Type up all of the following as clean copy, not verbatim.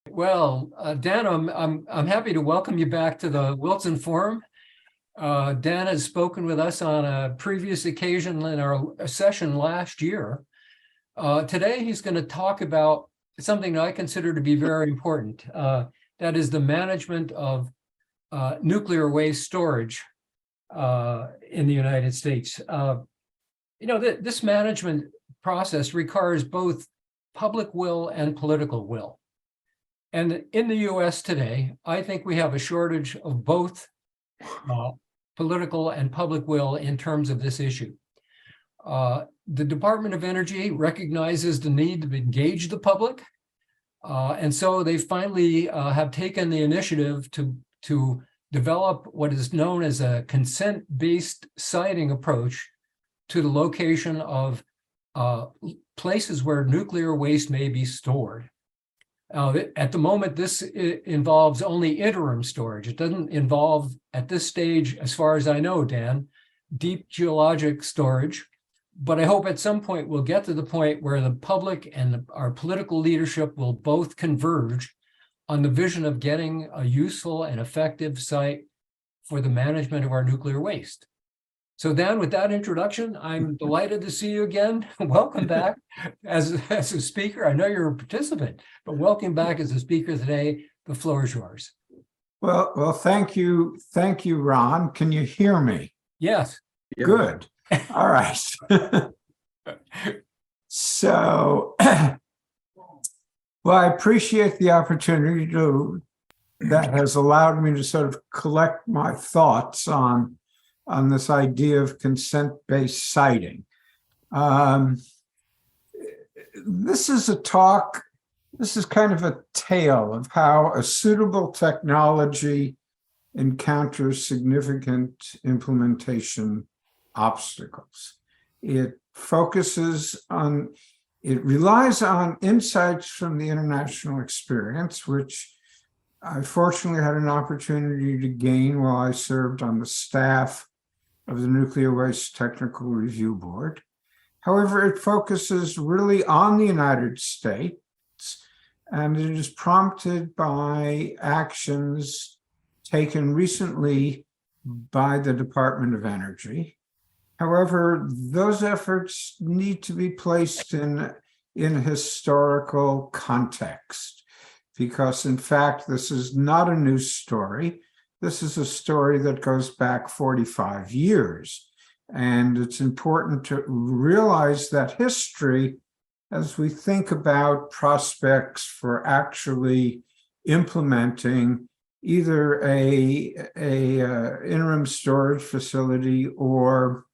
Well, Dan, I'm happy to welcome you back to the Wilson Forum. Dan has spoken with us on a previous occasion in our session last year. Today, he's going to talk about something that I consider to be very important. That is the management of nuclear waste storage in the United States. This management process requires both public will and political will. And in the US today, I think we have a shortage of both political and public will in terms of this issue. The Department of Energy recognizes the need to engage the public. And so they finally have taken the initiative to develop what is known as a consent-based siting approach to the location of places where nuclear waste may be stored. At the moment, this involves only interim storage. It doesn't involve, at this stage, as far as I know, Dan, deep geologic storage. But I hope at some point we'll get to the point where the public and our political leadership will both converge on the vision of getting a useful and effective site for the management of our nuclear waste. So Dan, with that introduction, I'm delighted to see you again. Welcome back as a speaker. I know you're a participant, but welcome back as a speaker today. The floor is yours. Well, thank you, Ron. Can you hear me? Yes. Good. All right. So, well, I appreciate the opportunity that has allowed me to sort of collect my thoughts on this idea of consent-based siting. This is kind of a tale of how a suitable technology encounters significant implementation obstacles. It relies on insights from the international experience, which I fortunately had an opportunity to gain while I served on the staff of the Nuclear Waste Technical Review Board. However, it focuses really on the United States, and it is prompted by actions taken recently by the Department of Energy. However, those efforts need to be placed in historical context, because in fact, this is not a new story. This is a story that goes back 45 years. And it's important to realize that history as we think about prospects for actually implementing either a interim storage facility or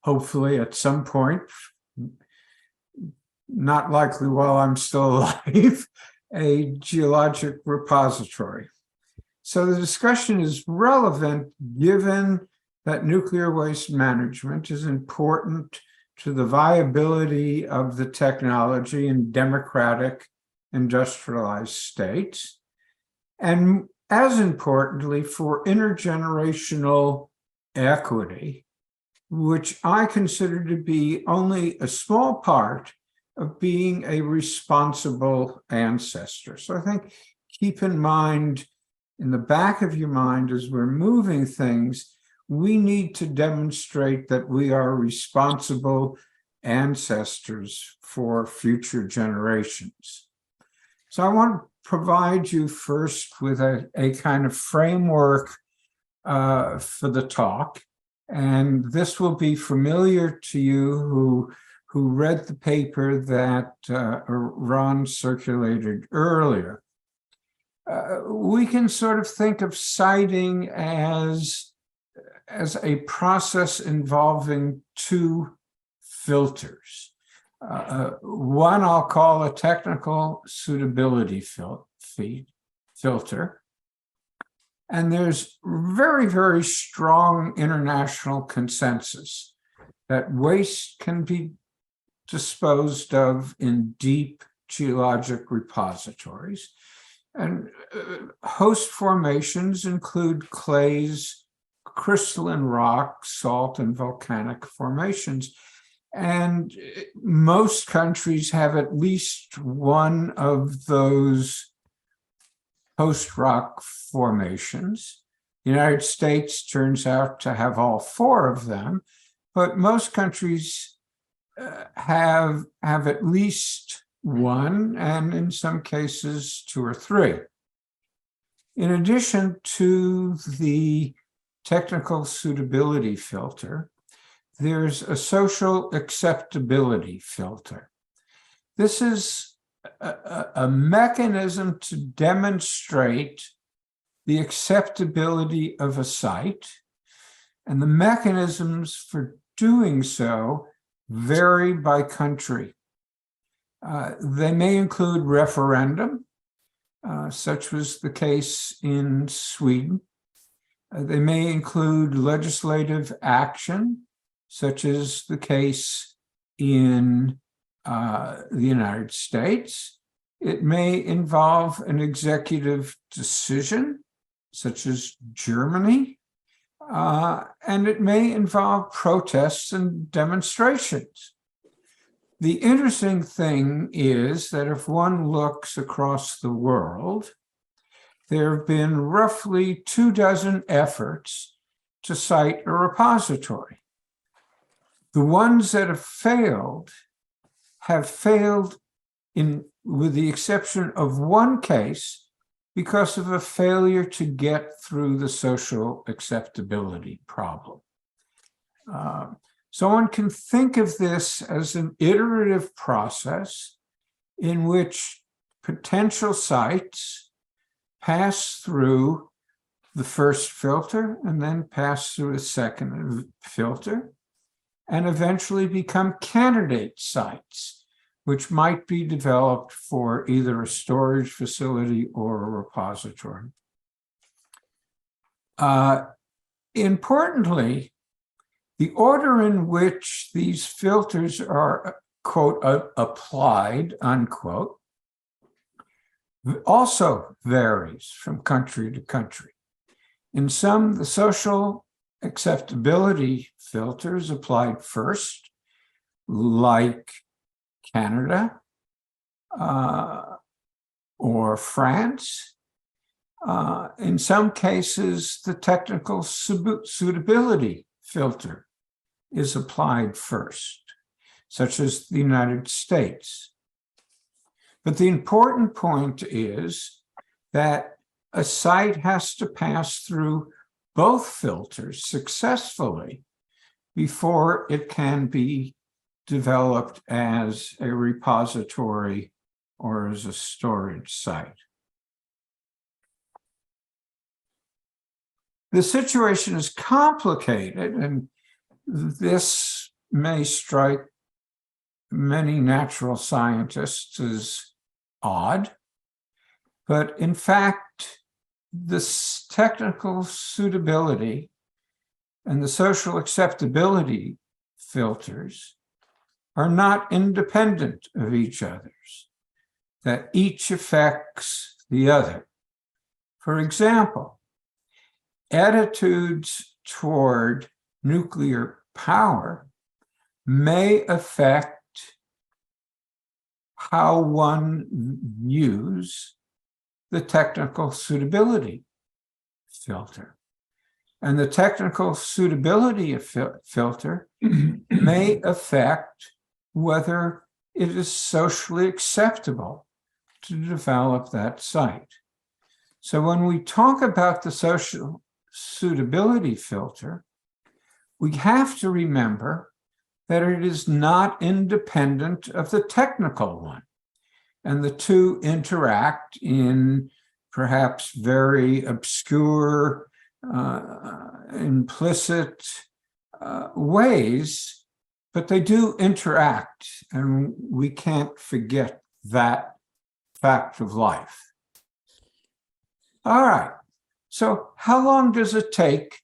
hopefully at some point, not likely while I'm still alive, a geologic repository. So the discussion is relevant given that nuclear waste management is important to the viability of the technology in democratic industrialized states, and as importantly for intergenerational equity, which I consider to be only a small part of being a responsible ancestor. So I think keep in mind, in the back of your mind, as we're moving things, we need to demonstrate that we are responsible ancestors for future generations. So I want to provide you first with a kind of framework for the talk. And this will be familiar to you who read the paper that Ron circulated earlier. We can sort of think of siting as a process involving two filters. One I'll call a technical suitability filter. And there's very, very strong international consensus that waste can be disposed of in deep geologic repositories. And host formations include clays, crystalline rock, salt, and volcanic formations. And most countries have at least one of those post-rock formations. The United States turns out to have all four of them, but most countries have at least one, and in some cases, two or three. In addition to the technical suitability filter, there's a social acceptability filter. This is a mechanism to demonstrate the acceptability of a site, and the mechanisms for doing so vary by country. They may include referendum, such was the case in Sweden. They may include legislative action, such as the case in the United States. It may involve an executive decision, such as Germany, and it may involve protests and demonstrations. The interesting thing is that if one looks across the world, there have been roughly 24 efforts to cite a repository. The ones that have failed with the exception of one case, because of a failure to get through the social acceptability problem. So one can think of this as an iterative process in which potential sites pass through the first filter and then pass through a second filter and eventually become candidate sites, which might be developed for either a storage facility or a repository. Importantly, the order in which these filters are, quote, applied, unquote, also varies from country to country. In some, the social acceptability filter is applied first, like Canada or France. In some cases, the technical suitability filter is applied first, such as the United States. But the important point is that a site has to pass through both filters successfully before it can be developed as a repository or as a storage site. The situation is complicated, and this may strike many natural scientists as odd, but in fact, this technical suitability and the social acceptability filters are not independent of each other, that each affects the other. For example, attitudes toward nuclear power may affect how one views the technical suitability filter. And the technical suitability filter may affect whether it is socially acceptable to develop that site. So when we talk about the social suitability filter, we have to remember that it is not independent of the technical one. And the two interact in perhaps very obscure, implicit ways, but they do interact, and we can't forget that fact of life. All right, so how long does it take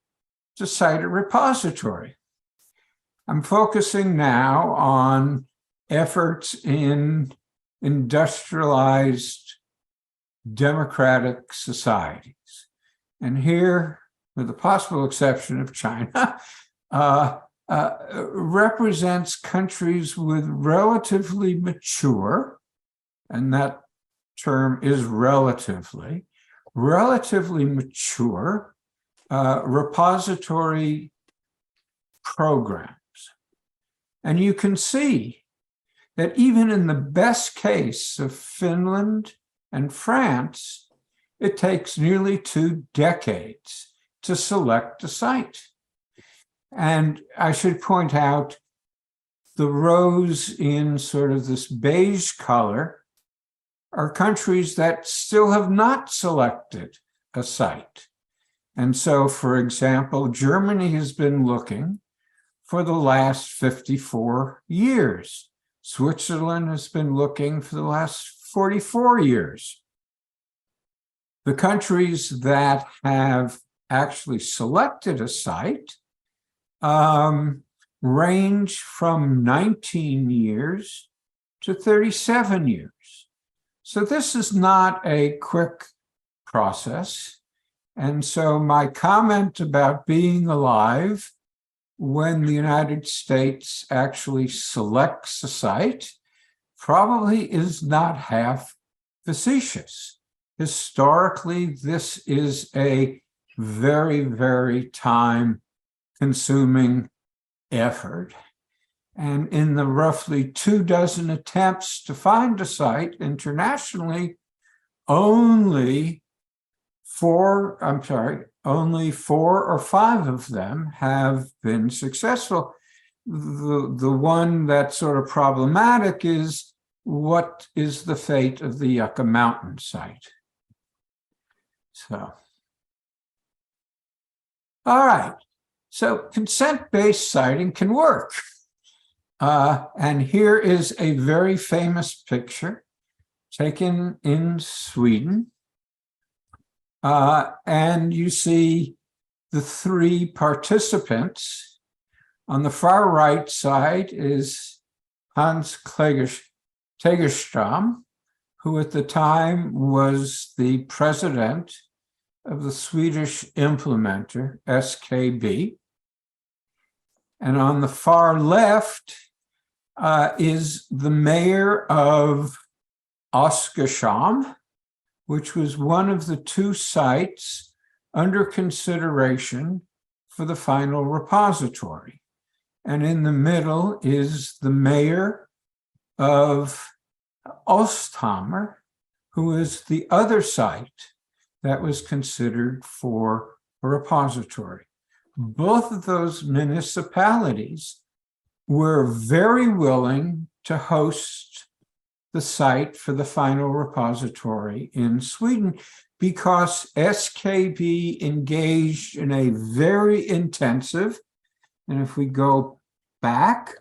to cite a repository? I'm focusing now on efforts in industrialized democratic societies. And here, with the possible exception of China, represents countries with relatively mature, and that term is relatively, relatively mature repository programs. And you can see that even in the best case of Finland and France, it takes nearly 2 decades to select a site. And I should point out the rows in sort of this beige color are countries that still have not selected a site. And so, for example, Germany has been looking for the last 54 years. Switzerland has been looking for the last 44 years. The countries that have actually selected a site range from 19 years to 37 years. So this is not a quick process. And so my comment about being alive when the United States actually selects a site probably is not half facetious. Historically, this is a very, very time-consuming effort. And in the roughly 24 attempts to find a site internationally, only 4 or 5 of them have been successful. The one that's sort of problematic is, what is the fate of the Yucca Mountain site? So, all right. So consent-based siting can work. And here is a very famous picture taken in Sweden. And you see the 3 participants. On the far right side is Hans Tegelstrom, who at the time was the president of the Swedish implementer, SKB. And on the far left is the mayor of Oskarshamn, which was one of the 2 sites under consideration for the final repository. And in the middle is the mayor of Osthammer, who is the other site that was considered for a repository. Both of those municipalities were very willing to host the site for the final repository in Sweden because SKB engaged in a very intensive, and if we go back,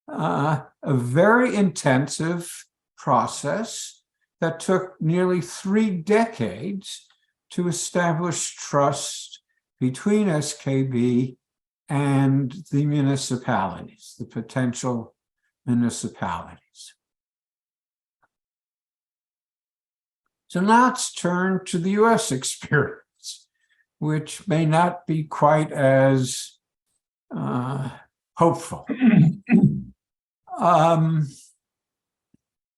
a very intensive process that took nearly 3 decades to establish trust between SKB and the municipalities, the potential municipalities. So now let's turn to the US experience, which may not be quite as hopeful.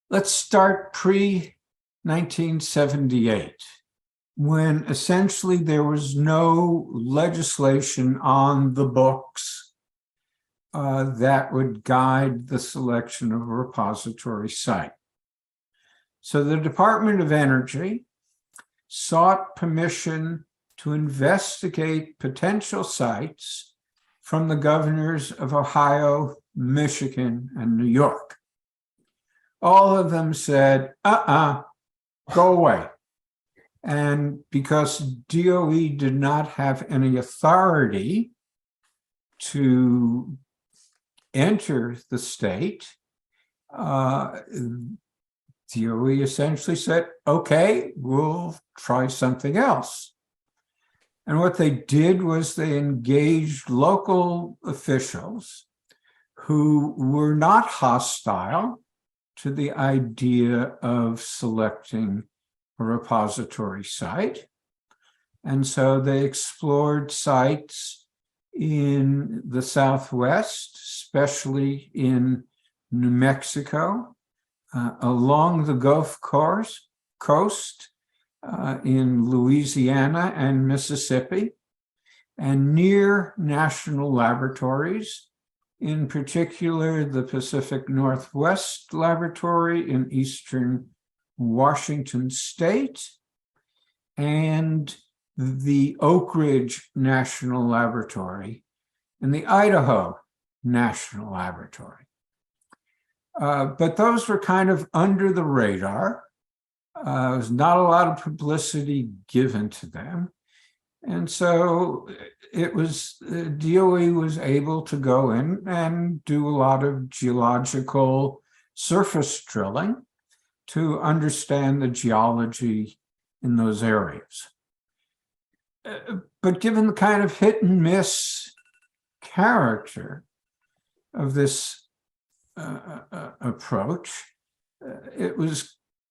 Let's start pre-1978, when essentially there was no legislation on the books that would guide the selection of a repository site. So the Department of Energy sought permission to investigate potential sites from the governors of Ohio, Michigan, and New York. All of them said, go away. And because DOE did not have any authority to enter the state, DOE essentially said, okay, we'll try something else. And what they did was they engaged local officials who were not hostile to the idea of selecting a repository site. And so they explored sites in the Southwest, especially in New Mexico, along the Gulf Coast, in Louisiana and Mississippi, and near national laboratories, in particular the Pacific Northwest Laboratory in eastern Washington State, and the Oak Ridge National Laboratory and the Idaho National Laboratory. But those were kind of under the radar. There was not a lot of publicity given to them. And so it was, DOE was able to go in and do a lot of geological surface drilling to understand the geology in those areas. But given the kind of hit and miss character of this approach, it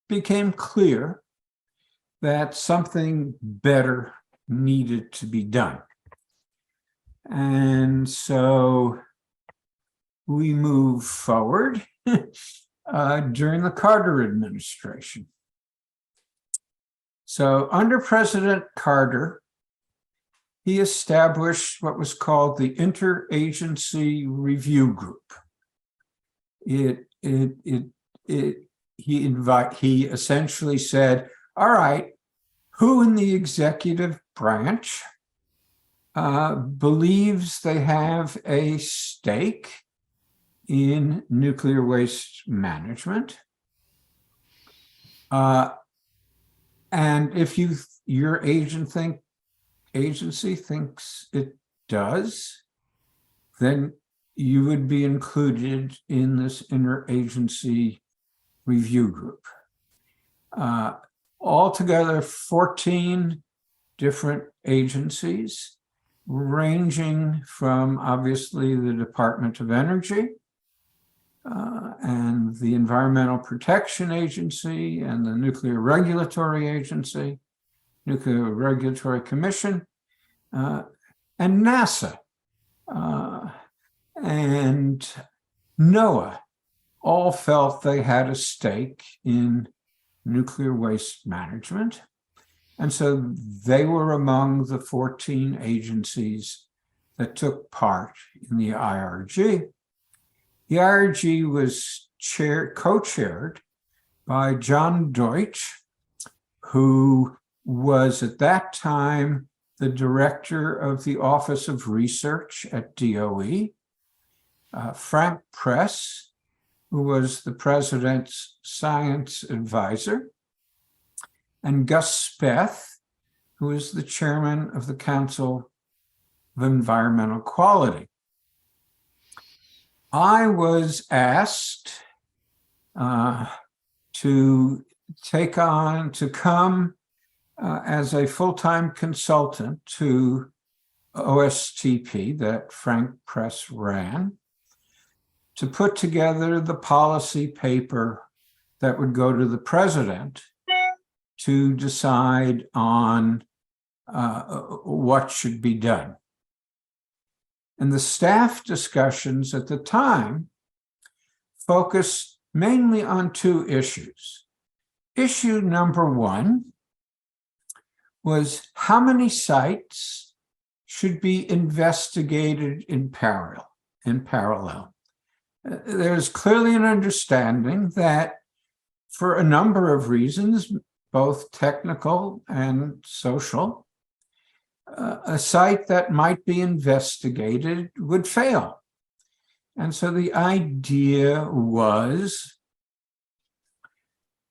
became clear that something better needed to be done. And so we move forward during the Carter administration. So under President Carter, he established what was called the Interagency Review Group. He essentially said, all right, who in the executive branch believes they have a stake in nuclear waste management? And if your agency thinks it does, then you would be included in this interagency review group. Altogether, 14 different agencies, ranging from obviously the Department of Energy and the Environmental Protection Agency and the Nuclear Regulatory Agency, Nuclear Regulatory Commission, and NASA and NOAA all felt they had a stake in nuclear waste management. And so they were among the 14 agencies that took part in the IRG. The IRG was co-chaired by John Deutsch, who was at that time the director of the Office of Research at DOE, Frank Press, who was the president's science advisor, and Gus Speth, who is the chairman of the Council of Environmental Quality. I was asked to come as a full-time consultant to OSTP that Frank Press ran, to put together the policy paper that would go to the president to decide on what should be done. And the staff discussions at the time focused mainly on two issues. Issue number one was how many sites should be investigated in parallel. There's clearly an understanding that for a number of reasons, both technical and social, a site that might be investigated would fail. And so the idea was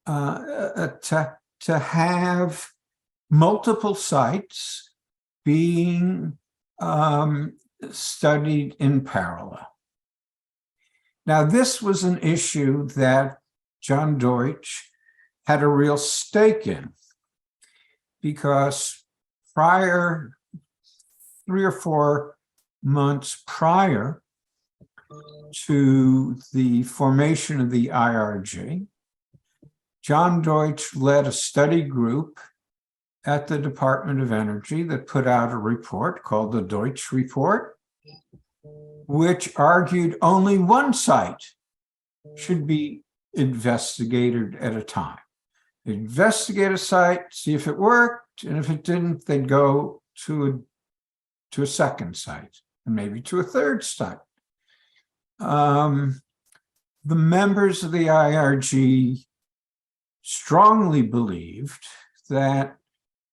to have multiple sites being studied in parallel. Now, this was an issue that John Deutsch had a real stake in, because 3 or 4 months prior to the formation of the IRG, John Deutsch led a study group at the Department of Energy that put out a report called the Deutsch Report, which argued only one site should be investigated at a time. They'd investigate a site, see if it worked, and if it didn't, they'd go to a second site, and maybe to a third site. The members of the IRG strongly believed that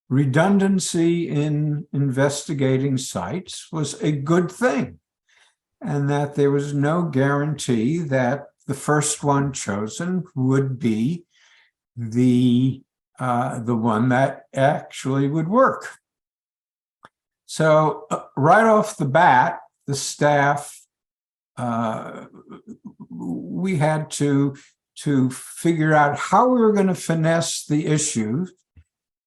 redundancy in investigating sites was a good thing, and that there was no guarantee that the first one chosen would be the one that actually would work. So right off the bat, the staff, we had to figure out how we were going to finesse the issue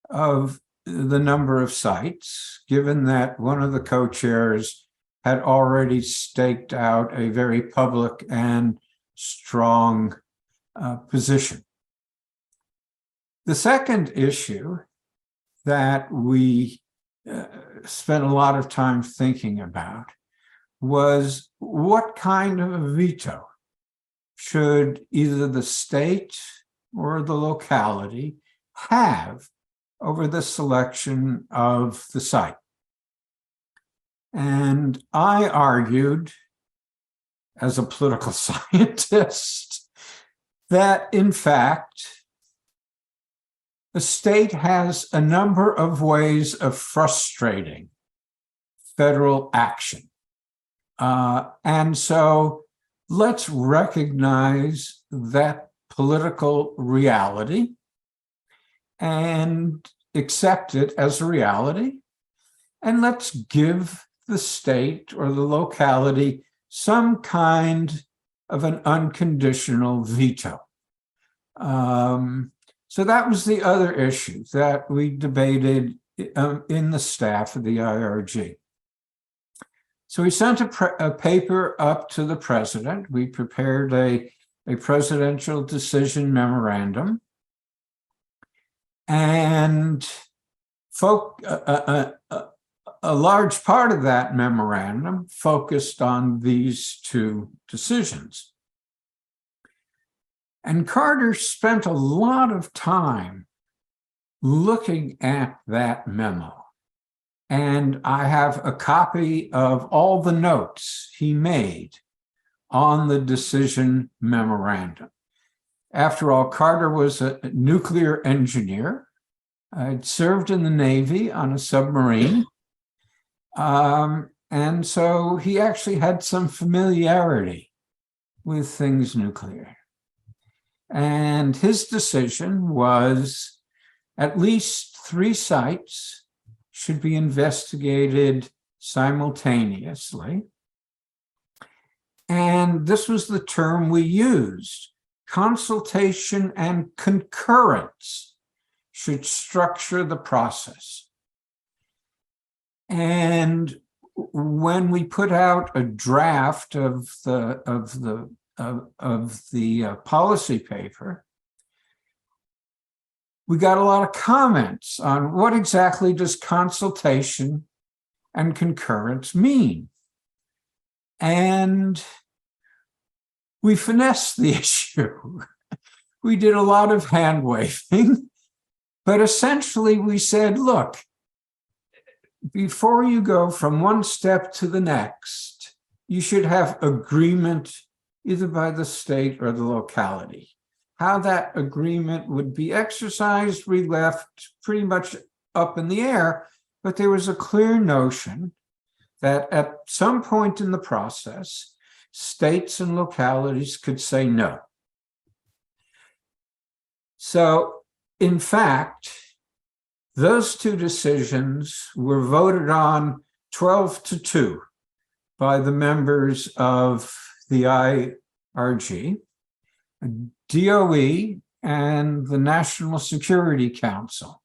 of the number of sites, given that one of the co-chairs had already staked out a very public and strong position. The second issue that we spent a lot of time thinking about was what kind of a veto should either the state or the locality have over the selection of the site. And I argued, as a political scientist, that in fact, the state has a number of ways of frustrating federal action. And so let's recognize that political reality and accept it as a reality. And let's give the state or the locality some kind of an unconditional veto. So that was the other issue that we debated in the staff of the IRG. So we sent a paper up to the president. We prepared a presidential decision memorandum. And a large part of that memorandum focused on these two decisions. And Carter spent a lot of time looking at that memo. And I have a copy of all the notes he made on the decision memorandum. After all, Carter was a nuclear engineer. I'd served in the Navy on a submarine. And so he actually had some familiarity with things nuclear. And his decision was at least 3 sites should be investigated simultaneously. And this was the term we used. Consultation and concurrence should structure the process. And when we put out a draft of the policy paper, we got a lot of comments on what exactly does consultation and concurrence mean. And we finessed the issue. We did a lot of hand waving, but essentially we said, look, before you go from one step to the next, you should have agreement either by the state or the locality. How that agreement would be exercised, we left pretty much up in the air, but there was a clear notion that at some point in the process, states and localities could say no. So, in fact, those 2 decisions were voted on 12-2 by the members of the IRG. DOE and the National Security Council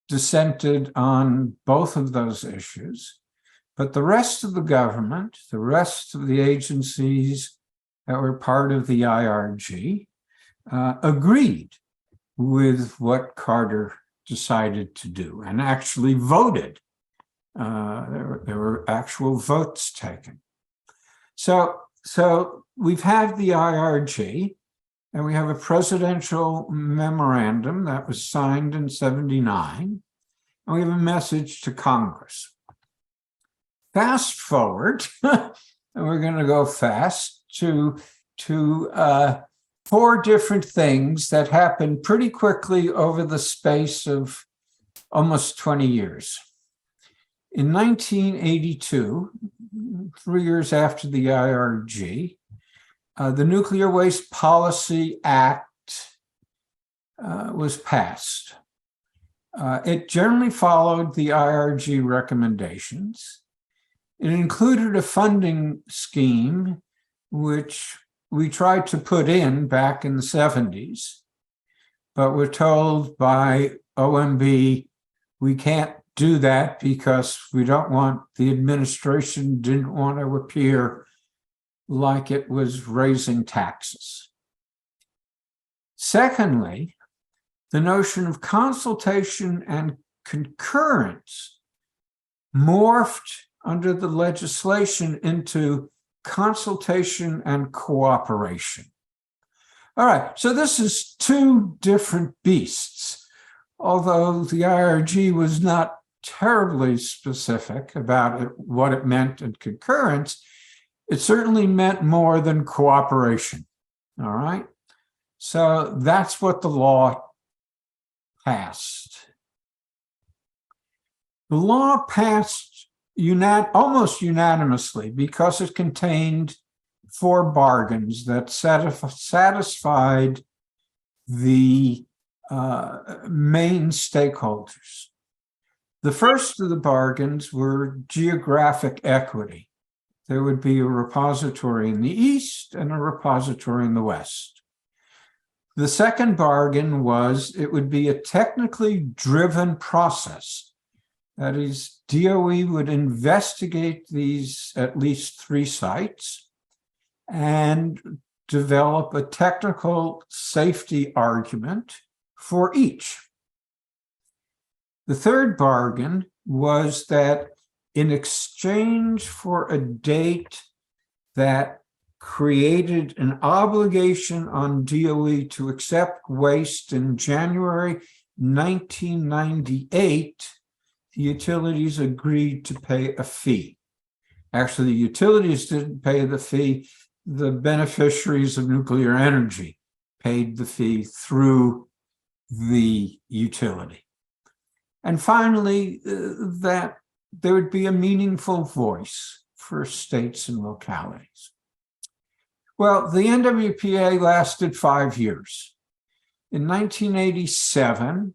dissented on both of those issues, but the rest of the government, the rest of the agencies that were part of the IRG, agreed with what Carter decided to do and actually voted. There were actual votes taken. So we've had the IRG, and we have a presidential memorandum that was signed in 79, and we have a message to Congress. Fast forward, and we're going to go fast to 4 different things that happened pretty quickly over the space of almost 20 years. In 1982, 3 years after the IRG, the Nuclear Waste Policy Act was passed. It generally followed the IRG recommendations. It included a funding scheme, which we tried to put in back in the 70s, but we're told by OMB we can't do that because we don't want, the administration didn't want to appear like it was raising taxes. Secondly, the notion of consultation and concurrence morphed under the legislation into consultation and cooperation. All right, so this is 2 different beasts. Although the IRG was not terribly specific about what it meant in concurrence, it certainly meant more than cooperation. All right, so that's what the law passed. The law passed almost unanimously because it contained 4 bargains that satisfied the main stakeholders. The first of the bargains were geographic equity. There would be a repository in the East and a repository in the West. The second bargain was it would be a technically driven process. That is, DOE would investigate these at least 3 sites and develop a technical safety argument for each. The third bargain was that in exchange for a date that created an obligation on DOE to accept waste in January 1998, the utilities agreed to pay a fee. Actually, the utilities didn't pay the fee. The beneficiaries of nuclear energy paid the fee through the utility. And finally, that there would be a meaningful voice for states and localities. Well, the NWPA lasted 5 years. In 1987,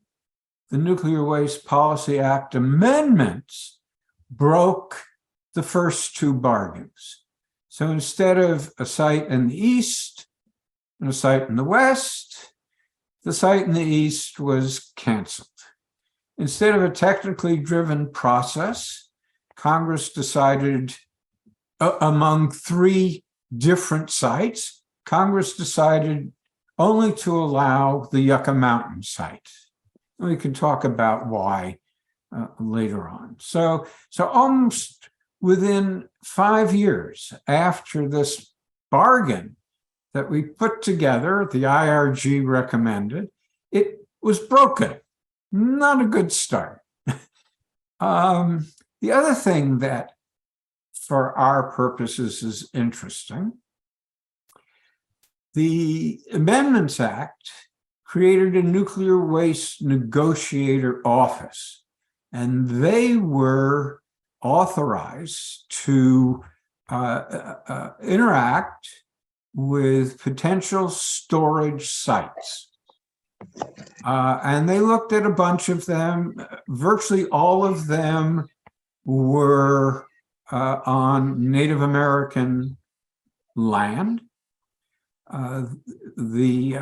the Nuclear Waste Policy Act amendments broke the first 2 bargains. So instead of a site in the East and a site in the West, the site in the East was canceled. Instead of a technically driven process, Congress decided among 3 different sites, Congress decided only to allow the Yucca Mountain site. We can talk about why later on. So almost within 5 years after this bargain that we put together, the IRG recommended, it was broken. Not a good start. The other thing that, for our purposes, is interesting, the Amendments Act created a nuclear waste negotiator office, and they were authorized to interact with potential storage sites. And they looked at a bunch of them. Virtually all of them were on Native American land. The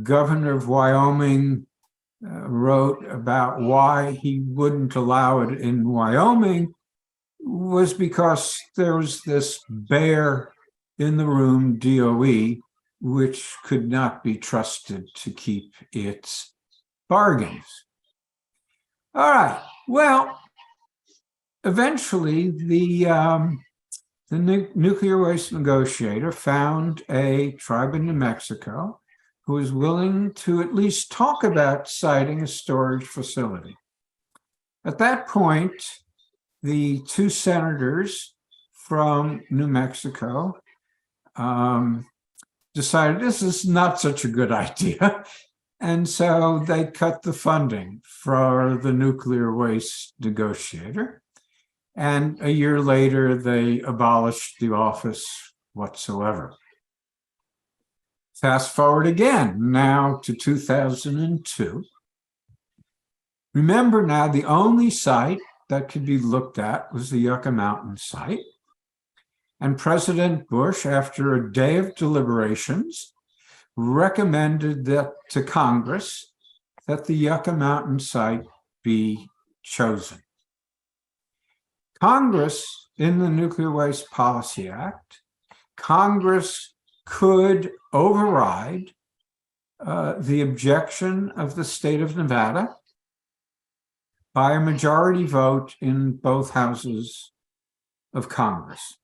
governor of Wyoming wrote about why he wouldn't allow it in Wyoming was because there was this bear in the room, DOE, which could not be trusted to keep its bargains. All right, well, eventually the the nuclear waste negotiator found a tribe in New Mexico who was willing to at least talk about siting a storage facility. At that point, the two senators from New Mexico decided this is not such a good idea. And so they cut the funding for the nuclear waste negotiator. And a year later, they abolished the office whatsoever. Fast forward again, now to 2002. Remember now, the only site that could be looked at was the Yucca Mountain site. And President Bush, after a day of deliberations, recommended that to Congress that the Yucca Mountain site be chosen. Congress, in the Nuclear Waste Policy Act, Congress could override the objection of the state of Nevada by a majority vote in both houses of Congress.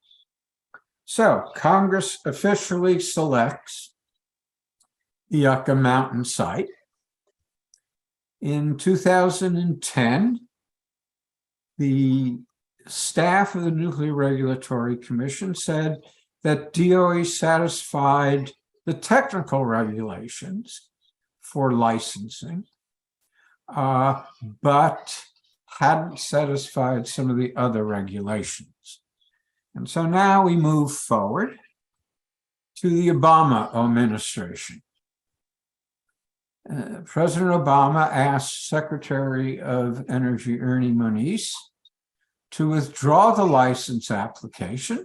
So Congress officially selects the Yucca Mountain site. In 2010, the staff of the Nuclear Regulatory Commission said that DOE satisfied the technical regulations for licensing, but hadn't satisfied some of the other regulations. And so now we move forward to the Obama administration. President Obama asked Secretary of Energy Ernie Moniz to withdraw the license application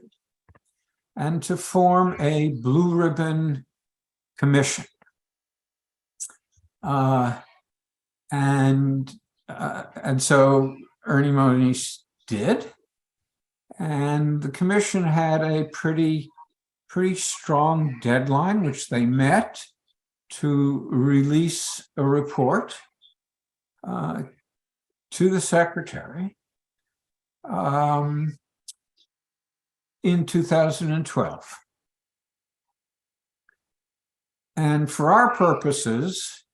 and to form a blue ribbon commission. And so Ernie Moniz did, and the commission had a pretty strong deadline, which they met, to release a report to the secretary in 2012. And for our purposes,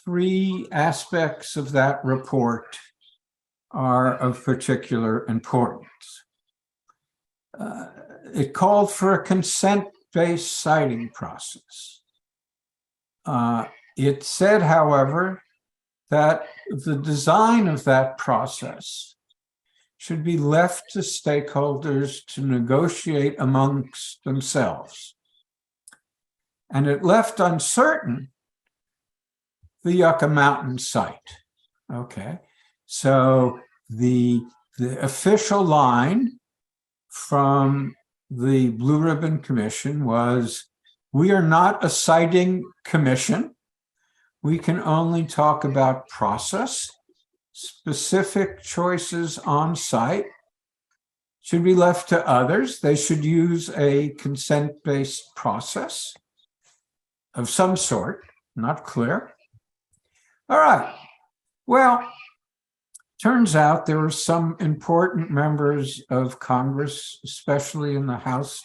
three aspects of that report are of particular importance. It called for a consent-based siting process. It said, however, that the design of that process should be left to stakeholders to negotiate amongst themselves. And it left uncertain the Yucca Mountain site. Okay, so the official line from the Blue Ribbon Commission was, we are not a siting commission. We can only talk about process. Specific choices on site should be left to others. They should use a consent-based process of some sort, not clear. All right, well, turns out there were some important members of Congress, especially in the House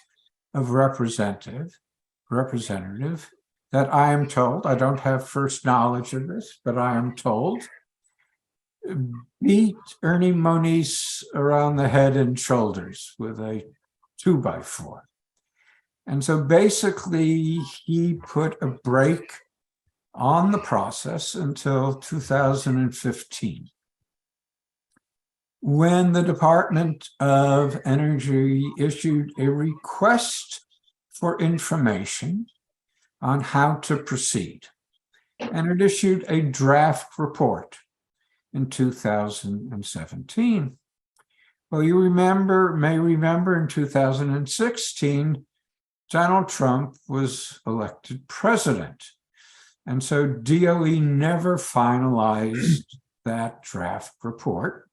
of Representative, that I am told, I don't have first knowledge of this, but I am told, beat Ernie Moniz around the head and shoulders with a 2x4. And so basically he put a brake on the process until 2015, when the Department of Energy issued a request for information on how to proceed. And it issued a draft report in 2017. Well, you may remember in 2016, Donald Trump was elected president. And so DOE never finalized that draft report.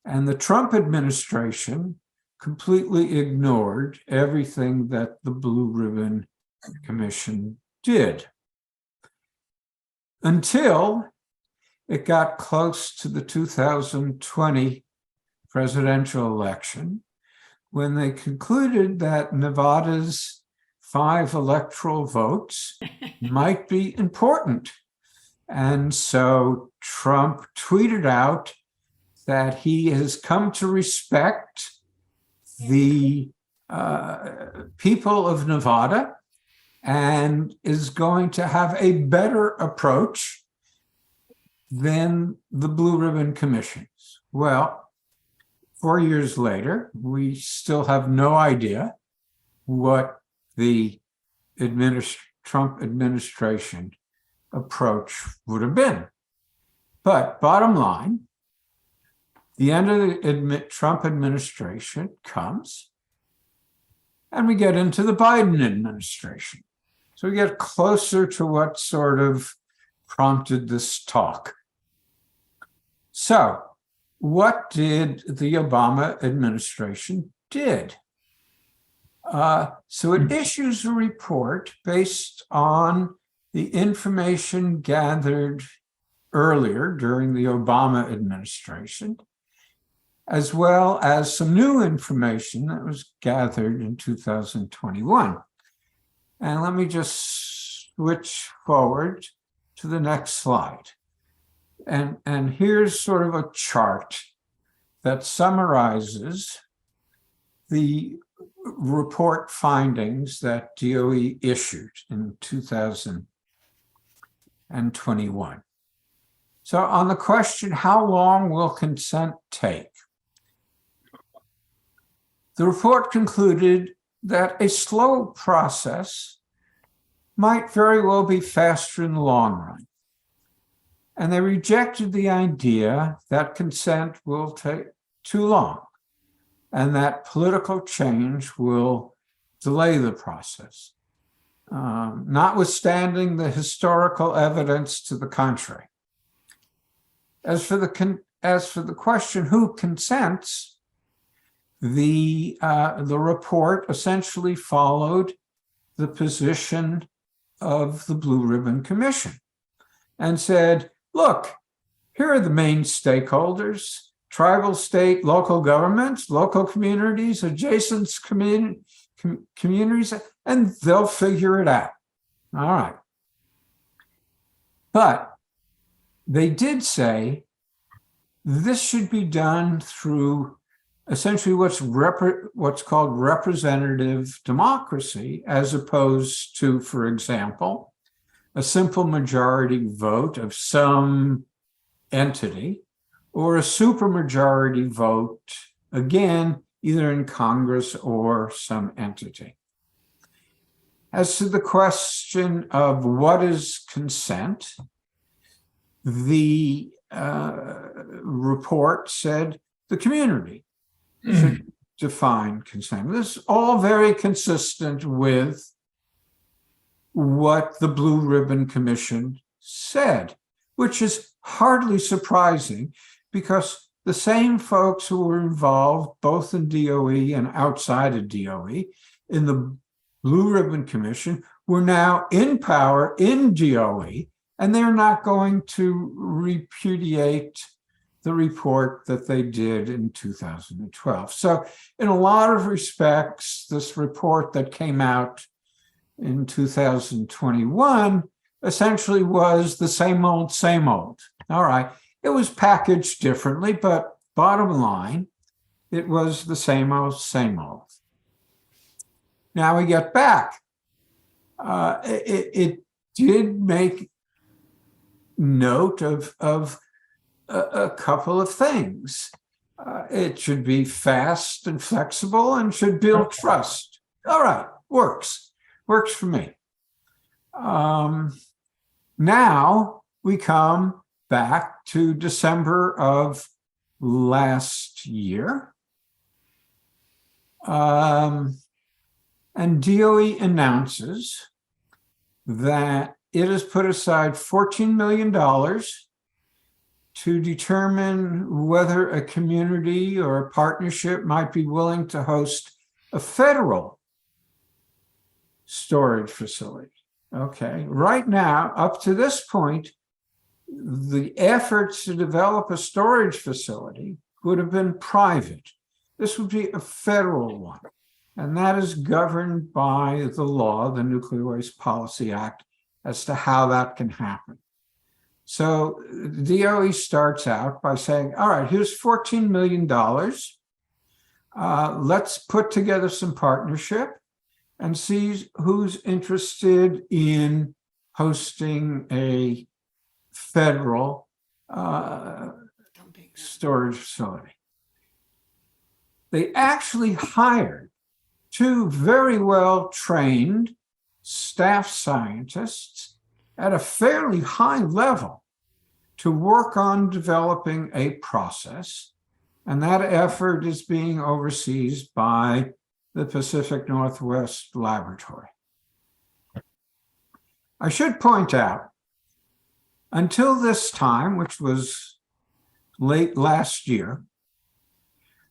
And the Trump administration completely ignored everything that the Blue Ribbon Commission did, until it got close to the 2020 presidential election, when they concluded that Nevada's 5 electoral votes might be important. And so Trump tweeted out that he has come to respect the people of Nevada and is going to have a better approach than the Blue Ribbon Commissions. Well, 4 years later, we still have no idea what the Trump administration approach would have been. But bottom line, the end of the Trump administration comes, and we get into the Biden administration. So we get closer to what sort of prompted this talk. So what did the Obama administration did? So it issues a report based on the information gathered earlier during the Obama administration, as well as some new information that was gathered in 2021. And let me just switch forward to the next slide. And here's sort of a chart that summarizes the report findings that DOE issued in 2021. So on the question, how long will consent take? The report concluded that a slow process might very well be faster in the long run. And they rejected the idea that consent will take too long and that political change will delay the process, notwithstanding the historical evidence to the contrary. As for the question, who consents, the report essentially followed the position of the Blue Ribbon Commission and said, look, here are the main stakeholders: tribal, state, local governments, local communities, adjacent communities, and they'll figure it out. All right. But they did say this should be done through essentially what's called representative democracy, as opposed to, for example, a simple majority vote of some entity or a supermajority vote, again, either in Congress or some entity. As to the question of what is consent, the report said the community should define consent. This is all very consistent with what the Blue Ribbon Commission said, which is hardly surprising because the same folks who were involved both in DOE and outside of DOE in the Blue Ribbon Commission were now in power in DOE, and they're not going to repudiate the report that they did in 2012. So in a lot of respects, this report that came out in 2021 essentially was the same old, same old. All right. It was packaged differently, but bottom line, it was the same old, same old. Now we get back. It did make note of a couple of things. It should be fast and flexible and should build trust. All right, works for me. Now we come back to December of last year. And DOE announces that it has put aside $14 million to determine whether a community or a partnership might be willing to host a federal storage facility. Okay, right now, up to this point, the efforts to develop a storage facility would have been private. This would be a federal one, and that is governed by the law, the Nuclear Waste Policy Act, as to how that can happen. So the DOE starts out by saying, all right, here's $14 million. Let's put together some partnership and see who's interested in hosting a federal storage facility. They actually hired two very well-trained staff scientists at a fairly high level to work on developing a process, and that effort is being overseen by the Pacific Northwest Laboratory. I should point out, until this time, which was late last year,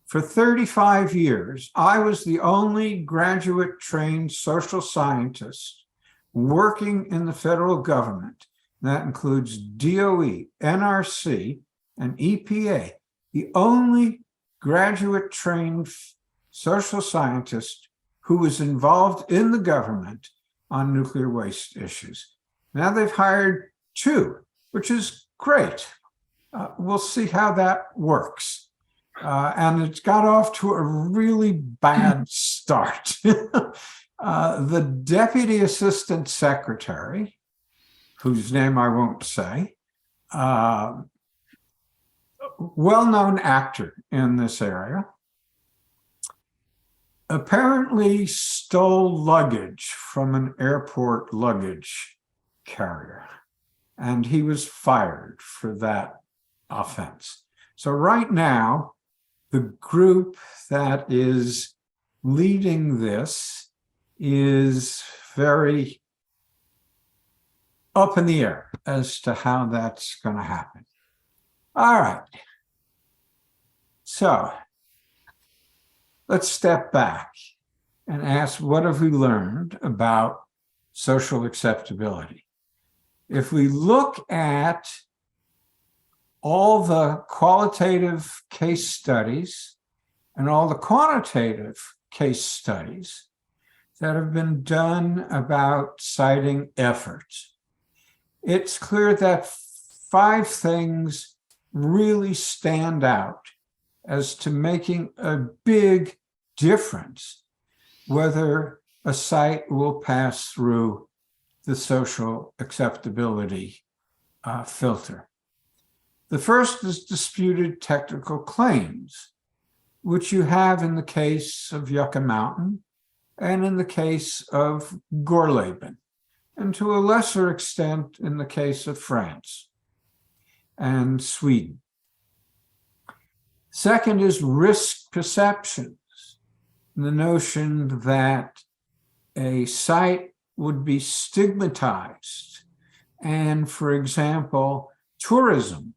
for 35 years, I was the only graduate-trained social scientist working in the federal government. That includes DOE, NRC, and EPA, the only graduate-trained social scientist who was involved in the government on nuclear waste issues. Now they've hired two, which is great. We'll see how that works. And it's got off to a really bad start. The Deputy Assistant Secretary, whose name I won't say, well-known actor in this area, apparently stole luggage from an airport luggage carrier, and he was fired for that offense. So right now, the group that is leading this is very up in the air as to how that's going to happen. All right. So let's step back and ask, what have we learned about social acceptability? If we look at all the qualitative case studies and all the quantitative case studies that have been done about citing efforts, it's clear that 5 things really stand out as to making a big difference whether a site will pass through the social acceptability filter. The first is disputed technical claims, which you have in the case of Yucca Mountain and in the case of Gorleben, and to a lesser extent in the case of France and Sweden. Second is risk perceptions, the notion that a site would be stigmatized, and, for example, tourism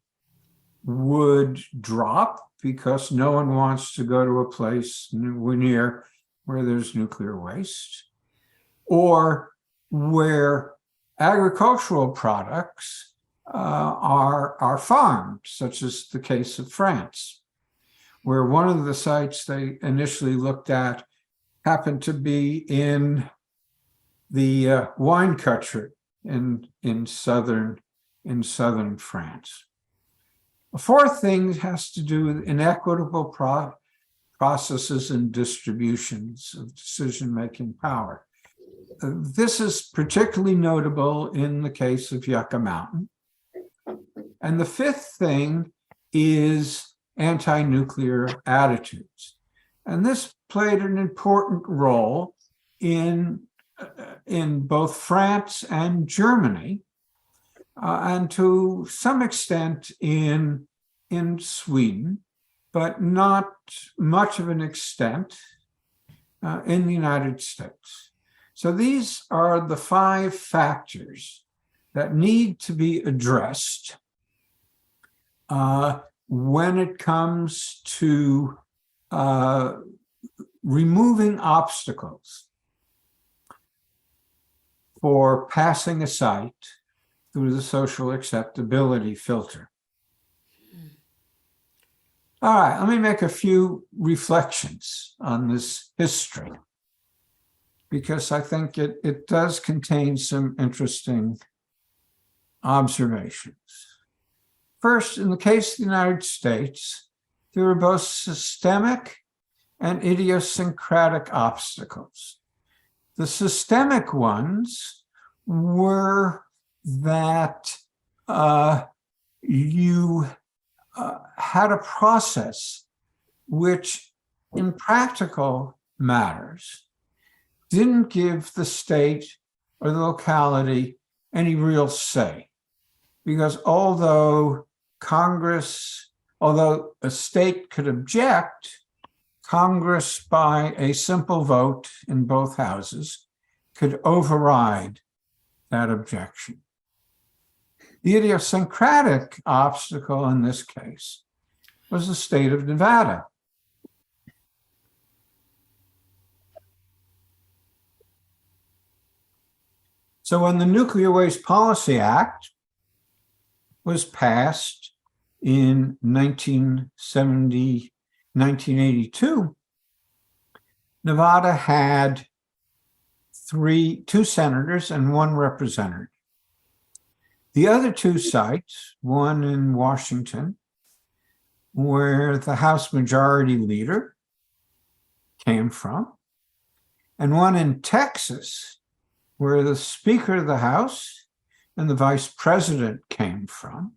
would drop because no one wants to go to a place near where there's nuclear waste, or where agricultural products are farmed, such as the case of France, where one of the sites they initially looked at happened to be in the wine country in southern France. A fourth thing has to do with inequitable processes and distributions of decision-making power. This is particularly notable in the case of Yucca Mountain. And the fifth thing is anti-nuclear attitudes. And this played an important role in both France and Germany, and to some extent in Sweden, but not much of an extent in the United States. So these are the 5 factors that need to be addressed when it comes to removing obstacles for passing a site through the social acceptability filter. All right, let me make a few reflections on this history, because I think it does contain some interesting observations. First, in the case of the United States, there were both systemic and idiosyncratic obstacles. The systemic ones were that you had a process which, in practical matters, didn't give the state or the locality any real say. Because although a state could object, Congress, by a simple vote in both houses, could override that objection. The idiosyncratic obstacle in this case was the state of Nevada. So when the Nuclear Waste Policy Act was passed in 1982, Nevada had two senators and one representative. The other two sites, one in Washington, where the House Majority Leader came from, and one in Texas, where the Speaker of the House and the Vice President came from.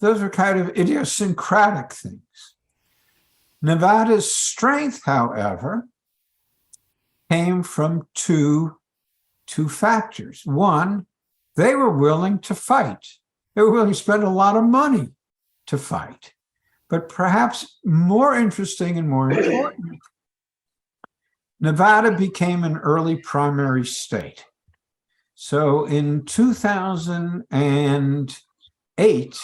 Those were kind of idiosyncratic things. Nevada's strength, however, came from two factors. One, they were willing to fight. They were willing to spend a lot of money to fight. But perhaps more interesting and more important, Nevada became an early primary state. So in 2008,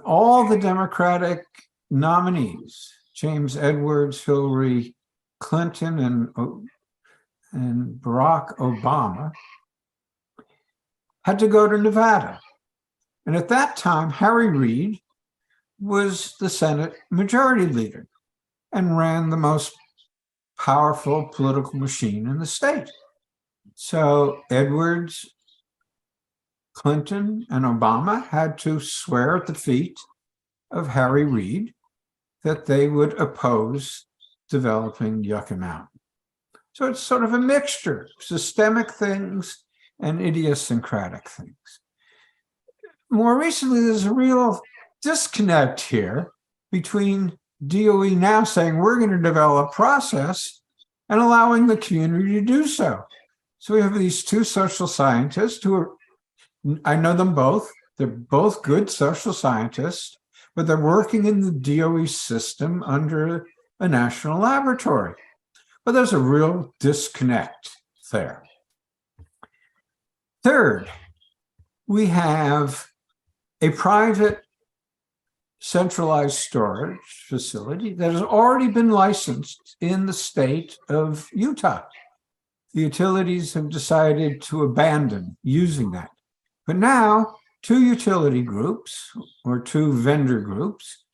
all the Democratic nominees, James Edwards, Hillary Clinton, and Barack Obama, had to go to Nevada. And at that time, Harry Reid was the Senate Majority Leader and ran the most powerful political machine in the state. So Edwards, Clinton, and Obama had to swear at the feet of Harry Reid that they would oppose developing Yucca Mountain. So it's sort of a mixture, systemic things and idiosyncratic things. More recently, there's a real disconnect here between DOE now saying we're going to develop a process and allowing the community to do so. So we have these two social scientists who are, I know them both, they're both good social scientists, but they're working in the DOE system under a national laboratory. But there's a real disconnect there. Third, we have a private centralized storage facility that has already been licensed in the state of Utah. The utilities have decided to abandon using that. But now, two utility groups or two vendor groups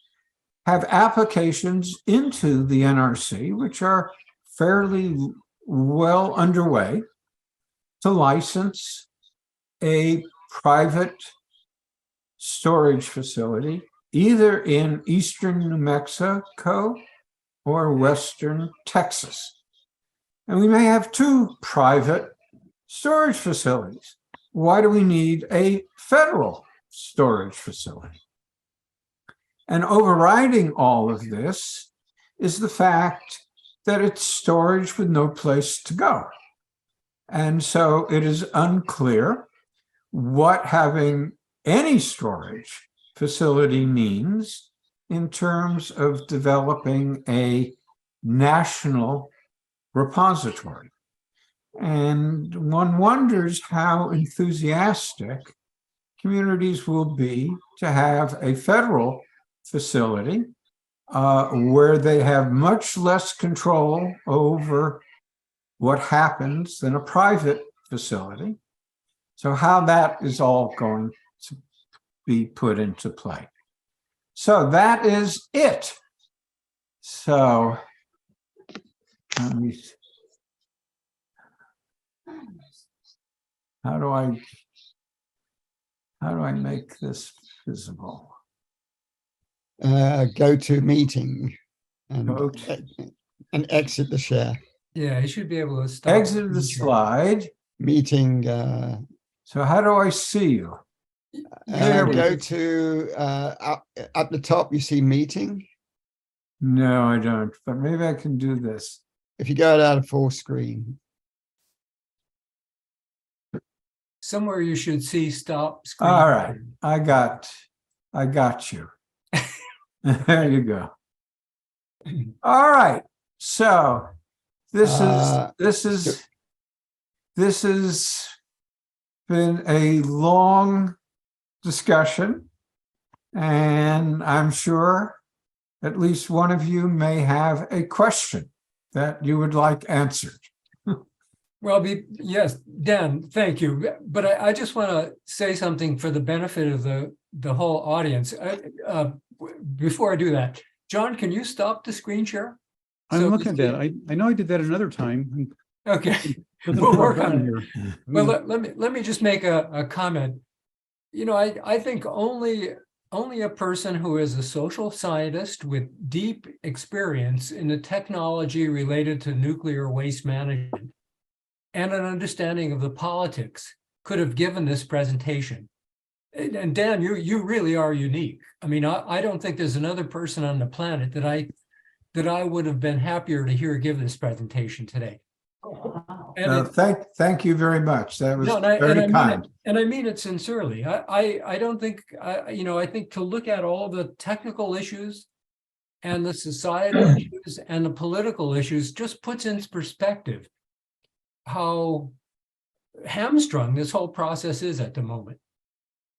have applications into the NRC, which are fairly well underway, to license a private storage facility, either in eastern New Mexico or western Texas. And we may have two private storage facilities. Why do we need a federal storage facility? And overriding all of this is the fact that it's storage with no place to go. And so it is unclear what having any storage facility means in terms of developing a national repository. And one wonders how enthusiastic communities will be to have a federal facility where they have much less control over what happens than a private facility. So how that is all going to be put into play. So that is it. So let me, how do I make this visible? Go to meeting Go and exit the share. Yeah, you should be able to stop. Exit the slide. Meeting. So how do I see you? There we Go to up the top. You see meeting. No, I don't, but maybe I can do this. If you go out of full screen. Somewhere you should see stop screen. All right, I got you. There you go. All right, so this has been a long discussion, and I'm sure at least one of you may have a question that you would like answered. Well, yes, Dan, thank you. But I just want to say something for the benefit of the whole audience. Before I do that, John, can you stop the screen share? I'm looking at that. I know I did that another time. Okay, we'll work on it. Well, let me just make a comment. You know, I think only a person who is a social scientist with deep experience in the technology related to nuclear waste management and an understanding of the politics could have given this presentation. And Dan, you really are unique. I mean, I don't think there's another person on the planet that I would have been happier to hear give this presentation today. And thank you very much. That was very kind. And I mean it sincerely. I don't think, I think to look at all the technical issues and the societal issues and the political issues just puts into perspective how hamstrung this whole process is at the moment.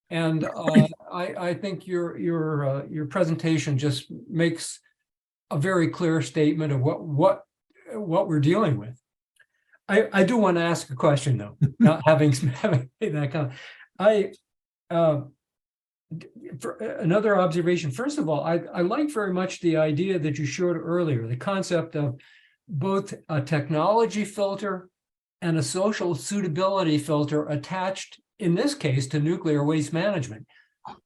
And I think your presentation just makes a very clear statement of what we're dealing with. I do want to ask a question though, not having made that comment. For another observation, first of all, I like very much the idea that you showed earlier, the concept of both a technology filter and a social suitability filter attached, in this case, to nuclear waste management.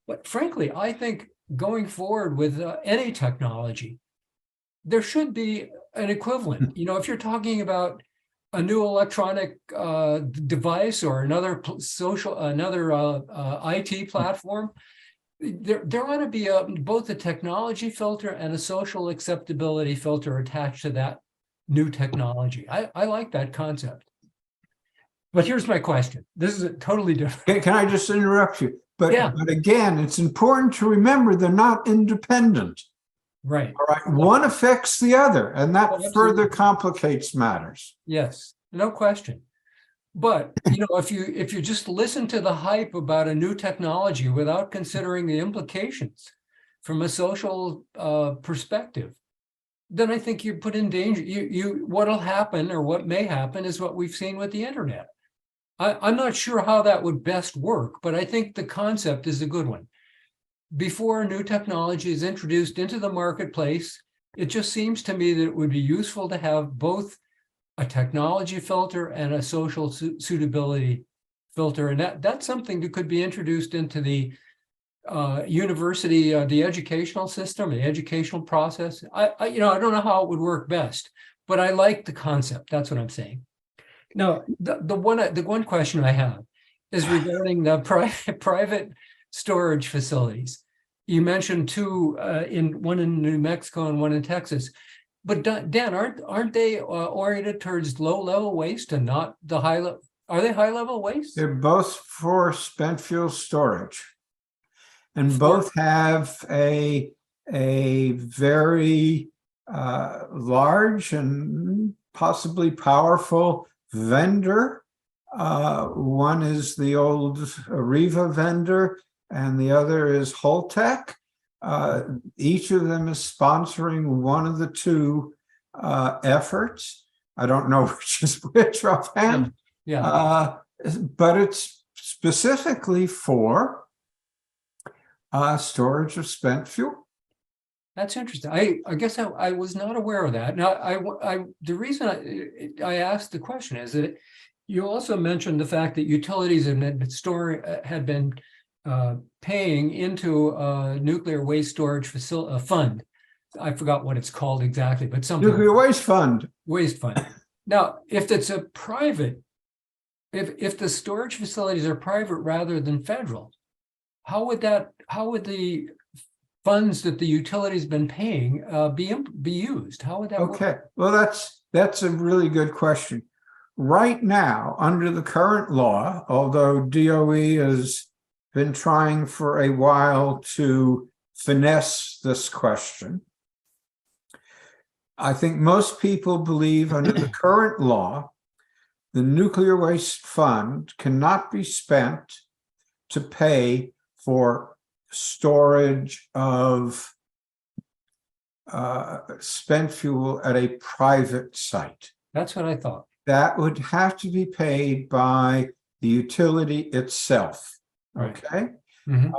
But frankly, I think going forward with any technology, there should be an equivalent. You know, if you're talking about a new electronic device or another IT platform, there ought to be both a technology filter and a social acceptability filter attached to that new technology. I like that concept. But here's my question. This is totally different. Can I just interrupt you? But, yeah. But again, it's important to remember they're not independent. Right. All right. One affects the other, and that further complicates matters. Yes, no question. But you know, if you just listen to the hype about a new technology without considering the implications from a social perspective, then I think you put in danger. What'll happen or what may happen is what we've seen with the internet. I'm not sure how that would best work, but I think the concept is a good one. Before a new technology is introduced into the marketplace, it just seems to me that it would be useful to have both a technology filter and a social suitability filter. And that's something that could be introduced into the university, the educational system, the educational process. I don't know how it would work best, but I like the concept. That's what I'm saying. Now, the one question I have is regarding the private storage facilities. You mentioned two, one in New Mexico and one in Texas. But Dan, aren't they oriented towards low-level waste and not the high-level? Are they high-level waste? They're both for spent fuel storage, and both have a very large and possibly powerful vendor. One is the old Areva vendor, and the other is Holtec. Each of them is sponsoring one of the two efforts. I don't know which is which offhand. Yeah. But it's specifically for storage of spent fuel. That's interesting. I guess I was not aware of that. Now, the reason I asked the question is that you also mentioned the fact that utilities had been paying into a nuclear waste storage facility fund. I forgot what it's called exactly, but something. Nuclear Waste Fund. Waste fund. Now, if it's a private, if the storage facilities are private rather than federal, how would the funds that the utility's been paying be used? How would that work? Okay, well, that's a really good question. Right now, under the current law, although DOE has been trying for a while to finesse this question, I think most people believe under the current law, the Nuclear Waste Fund cannot be spent to pay for storage of spent fuel at a private site. That's what I thought. That would have to be paid by the utility itself. Right. Okay. Mhm.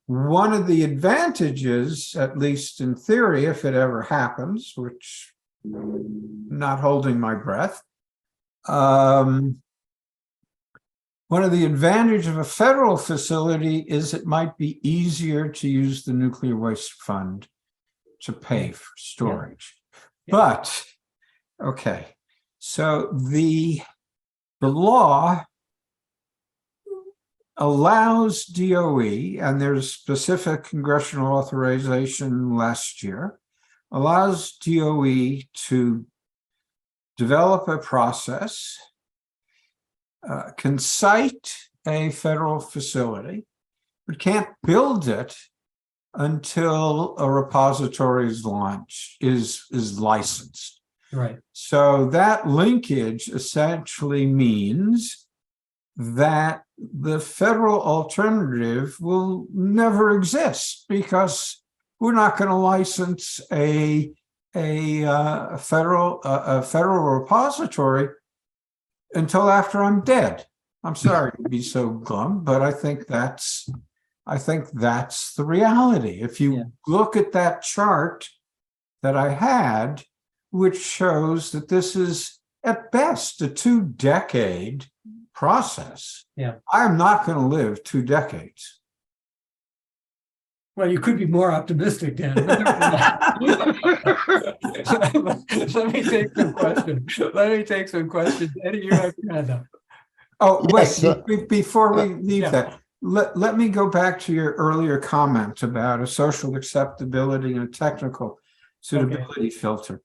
One of the advantages, at least in theory, if it ever happens, which I'm not holding my breath, one of the advantages of a federal facility is it might be easier to use the Nuclear Waste Fund to pay for storage. Yeah. But, okay, so the law allows DOE, and there's specific congressional authorization last year, allows DOE to develop a process, can cite a federal facility, but can't build it until a repository is launched, is licensed. Right. So that linkage essentially means that the federal alternative will never exist because we're not going to license a federal repository until after I'm dead. I'm sorry to be so glum, but I think that's the reality. If you look at that chart that I had, which shows that this is at best a 2-decade process. Yeah. I'm not going to live 2 decades. Well, you could be more optimistic, Dan. Let me take some questions. Eddie, you have your hand up. Oh, Yes, wait, before we leave yeah. that, let me go back to your earlier comment about a social acceptability and a technical suitability filter.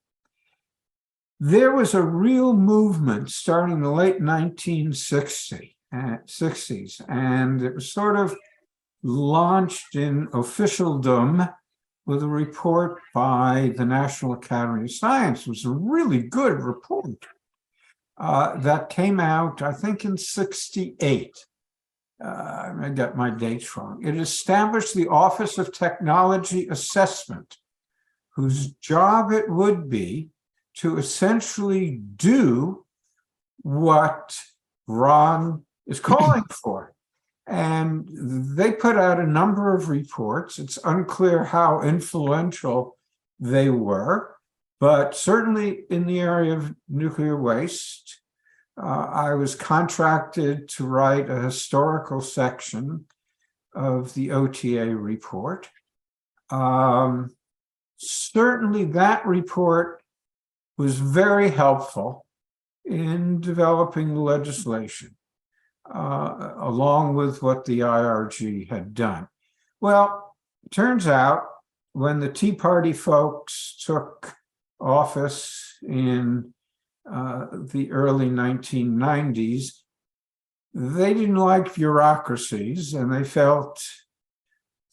There was a real movement starting in the late 1960s, and it was sort of launched in officialdom with a report by the National Academy of Science. It was a really good report that came out, I think, in 1968. I got my dates wrong. It established the Office of Technology Assessment, whose job it would be to essentially do what Ron is calling for. And they put out a number of reports. It's unclear how influential they were, but certainly in the area of nuclear waste, I was contracted to write a historical section of the OTA report. Certainly that report was very helpful in developing the legislation, along with what the IRG had done. Well, it turns out when the Tea Party folks took office in the early 1990s, they didn't like bureaucracies and they felt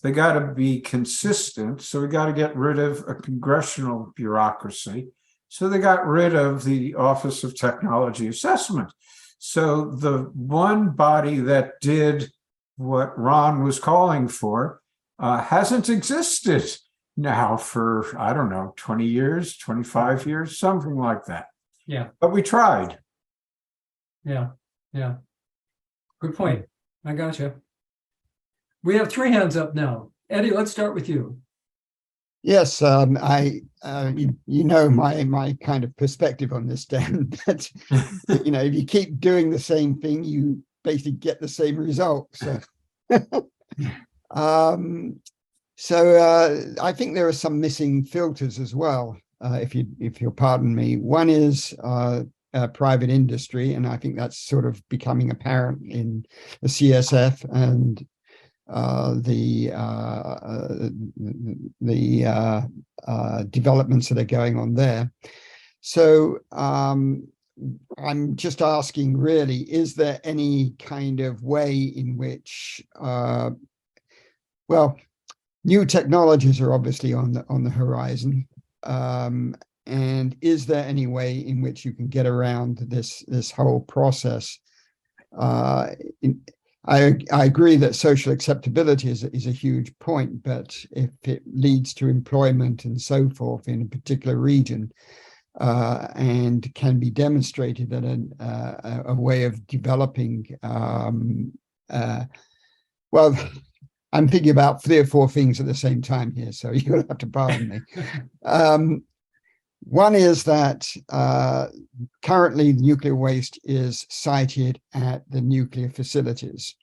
they got to be consistent. So we got to get rid of a congressional bureaucracy. So they got rid of the Office of Technology Assessment. So the one body that did what Ron was calling for hasn't existed now for, I don't know, 20 years, 25 years, something like that. Yeah. But we tried. Yeah. Good point. I got you. We have 3 hands up now. Eddie, let's start with you. Yes, you know my kind of perspective on this, Dan. But if you keep doing the same thing, you basically get the same result. So, I think there are some missing filters as well, if you'll pardon me. One is private industry, and I think that's sort of becoming apparent in the CSF and the developments that are going on there. So I'm just asking, really, is there any kind of way in which, well, new technologies are obviously on the horizon, and is there any way in which you can get around this whole process? I agree that social acceptability is a huge point, but if it leads to employment and so forth in a particular region, and can be demonstrated that a way of developing, well, I'm thinking about 3 or 4 things at the same time here, so you're gonna have to pardon me. One is that currently nuclear waste is sited at the nuclear facilities.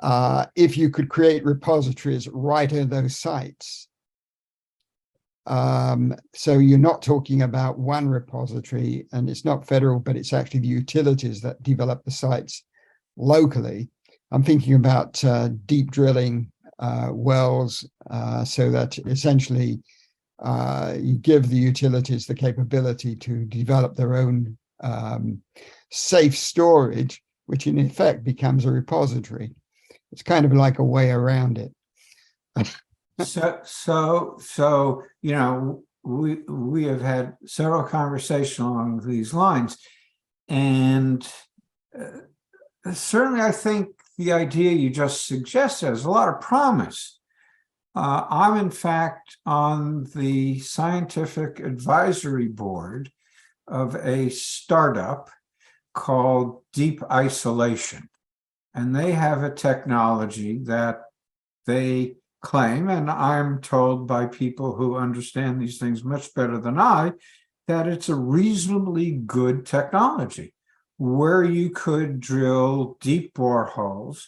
If you could create repositories right at those sites, so you're not talking about one repository, and it's not federal, but it's actually the utilities that develop the sites locally. I'm thinking about deep drilling wells, so that essentially you give the utilities the capability to develop their own safe storage, which in effect becomes a repository. It's kind of like a way around it. So we have had several conversations along these lines, and certainly I think the idea you just suggested has a lot of promise. I'm in fact on the scientific advisory board of a startup called Deep Isolation, and they have a technology that they claim, and I'm told by people who understand these things much better than I, that it's a reasonably good technology where you could drill deep boreholes,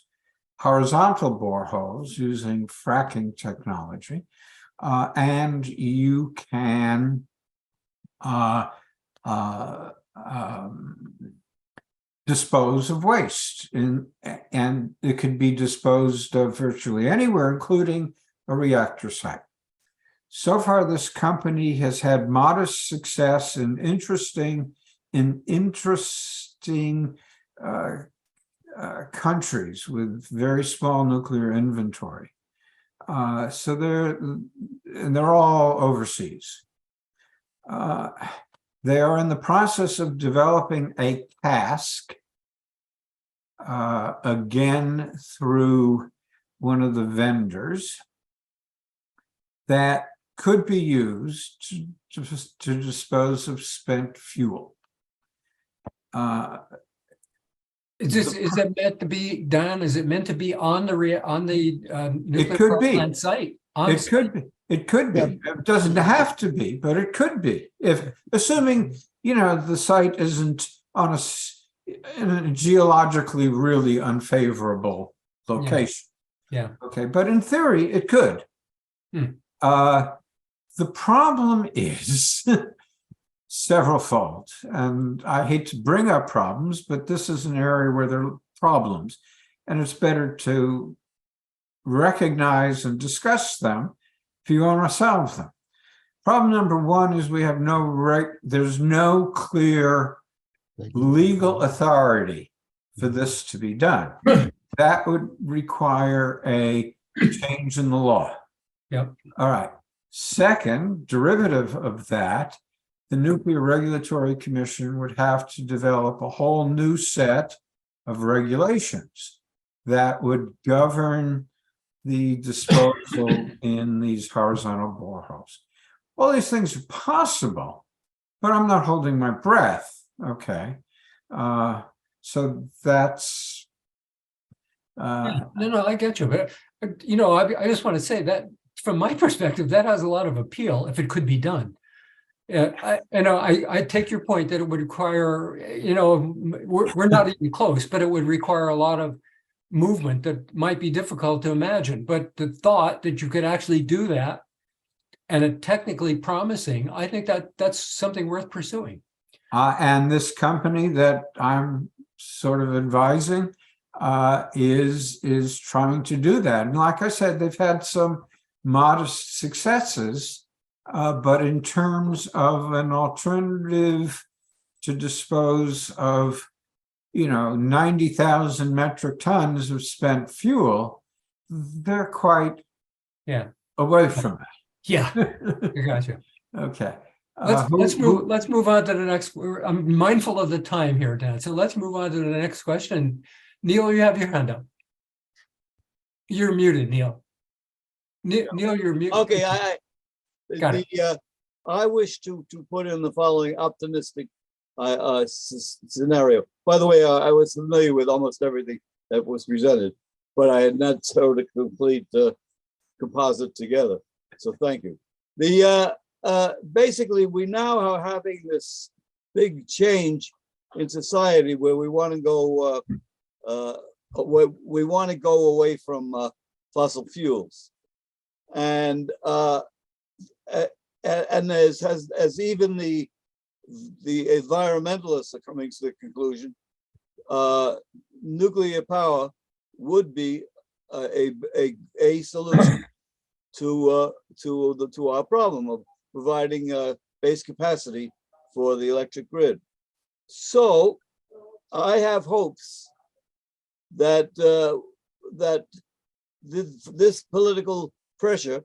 horizontal boreholes using fracking technology, and you can dispose of waste, and it could be disposed of virtually anywhere, including a reactor site. So far, this company has had modest success in interesting countries with very small nuclear inventory. So they're all overseas. They are in the process of developing a cask, again through one of the vendors, that could be used to dispose of spent fuel. Is it meant to be, Don? Is it meant to be on the nuclear could power be. plant site? It could be. It could be. It doesn't have to be, but it could be. If assuming the site isn't in a geologically really unfavorable location. Yeah. Okay, but in theory, it could. The problem is severalfold, and I hate to bring up problems, but this is an area where there are problems, and it's better to recognize and discuss them if you want to solve them. Problem number one is we have there's no clear legal authority for this to be done. That would require a change in the law. Yep. All right. Second, derivative of that, the Nuclear Regulatory Commission would have to develop a whole new set of regulations that would govern the disposal in these horizontal boreholes. All these things are possible, but I'm not holding my breath. Okay. So that's No, I get you. But I just want to say that from my perspective, that has a lot of appeal if it could be done. I take your point that it would require, we're not even close, but it would require a lot of movement that might be difficult to imagine. But the thought that you could actually do that and it technically promising, I think that's something worth pursuing. And this company that I'm sort of advising is trying to do that. And like I said, they've had some modest successes, but in terms of an alternative to dispose of, 90,000 metric tons of spent fuel, they're quite away from that. Yeah, I got you. Okay. Let's move on to the next. I'm mindful of the time here, Dan. So let's move on to the next question. Neil, you have your hand up. You're muted, Neil. Neil, you're muted. Okay, Got it. I wish to put in the following optimistic scenario. By the way, I was familiar with almost everything that was presented, but I had not sort of complete composite together. So thank you. Basically, we now are having this big change in society where we want to go away from fossil fuels, and as even the environmentalists are coming to the conclusion, nuclear power would be a solution to our problem of providing base capacity for the electric grid. So I have hopes that this political pressure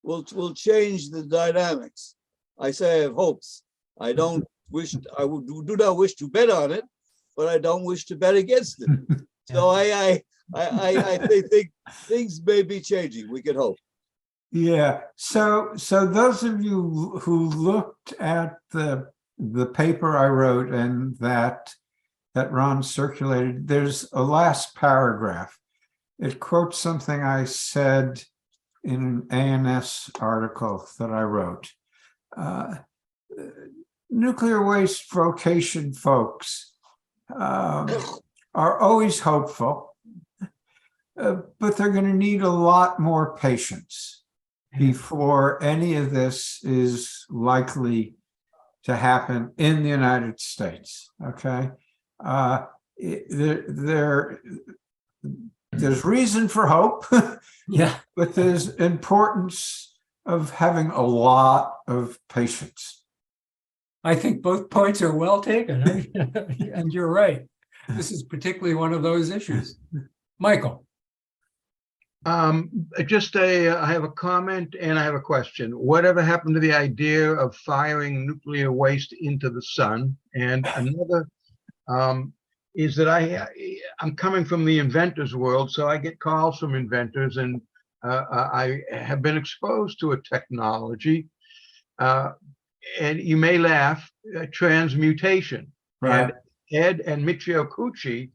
will change the dynamics. I say I have hopes. I don't wish, do not wish to bet on it, but I don't wish to bet against it. So I think things may be changing. We can hope. Yeah. So those of you who looked at the paper I wrote and that Ron circulated, there's a last paragraph. It quotes something I said in an ANS article that I wrote. Nuclear waste vocation folks are always hopeful, but they're going to need a lot more patience before any of this is likely to happen in the United States. Okay, there's reason for hope, Yeah, but there's importance of having a lot of patience. I think both points are well taken, and you're right. This is particularly one of those issues. Michael. I have a comment and I have a question. Whatever happened to the idea of firing nuclear waste into the sun? And another is that I'm coming from the inventors world, so I get calls from inventors, and I have been exposed to a technology, and you may laugh, transmutation. Right. And Ed and Michio Kuchi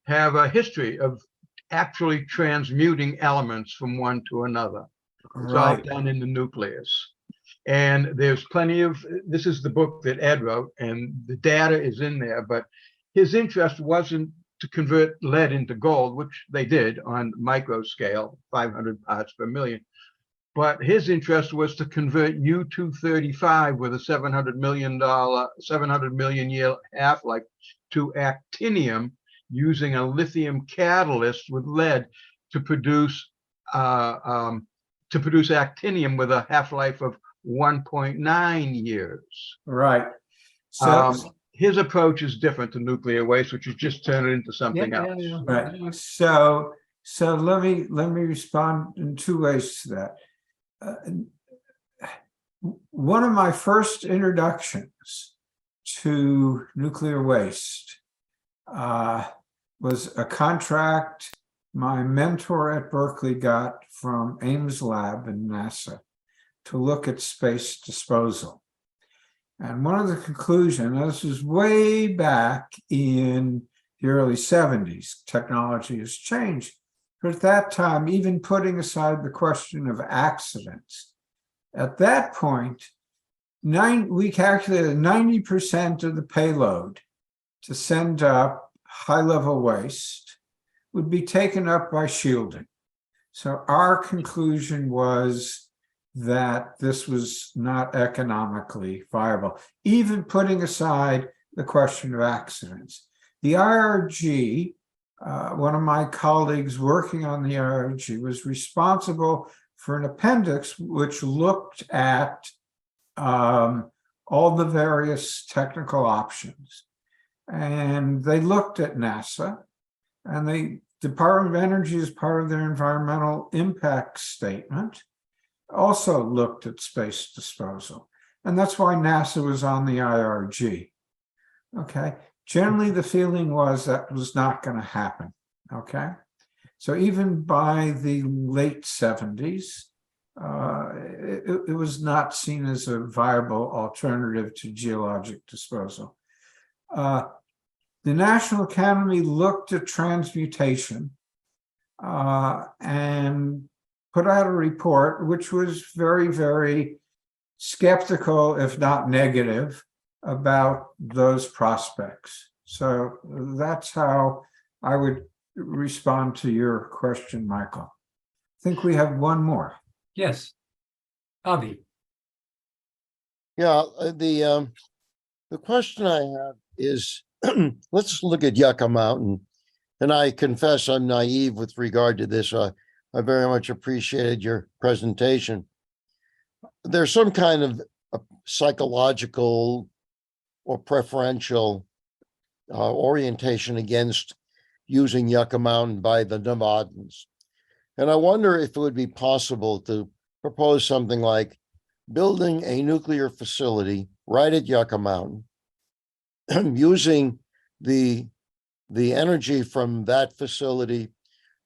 have a history of actually transmuting elements from one to another. It's all done in the nucleus. And there's plenty of, this is the book that Ed wrote, and the data is in there, but his interest wasn't to convert lead into gold, which they did on micro scale, 500 parts per million. But his interest was to convert U-235 with a $700 million year half-life to actinium using a lithium catalyst with lead to produce actinium with a half-life of 1.9 years. Right. So his approach is different to nuclear waste, which is just turn it into something else. Yeah. right. So let me respond in two ways to that. One of my first introductions to nuclear waste was a contract my mentor at Berkeley got from Ames Lab in NASA to look at space disposal. And one of the conclusions, this was way back in the early 70s, technology has changed, But at that time, even putting aside the question of accidents, at that point, we calculated 90% of the payload to send up high-level waste would be taken up by shielding. So our conclusion was that this was not economically viable, even putting aside the question of accidents. The IRG, one of my colleagues working on the IRG was responsible for an appendix which looked at all the various technical options. And they looked at NASA, and the Department of Energy, as part of their environmental impact statement, also looked at space disposal. And that's why NASA was on the IRG. Okay. Generally, the feeling was that was not going to happen. Okay. So even by the late 70s, it was not seen as a viable alternative to geologic disposal. The National Academy looked at transmutation and put out a report which was very, very skeptical, if not negative, about those prospects. So that's how I would respond to your question, Michael. I think we have one more. Yes. Avi. Yeah, the question I have is, let's look at Yucca Mountain. And I confess I'm naive with regard to this. I very much appreciated your presentation. There's some kind of psychological or preferential orientation against using Yucca Mountain by the Nevadans. And I wonder if it would be possible to propose something like building a nuclear facility right at Yucca Mountain, using the energy from that facility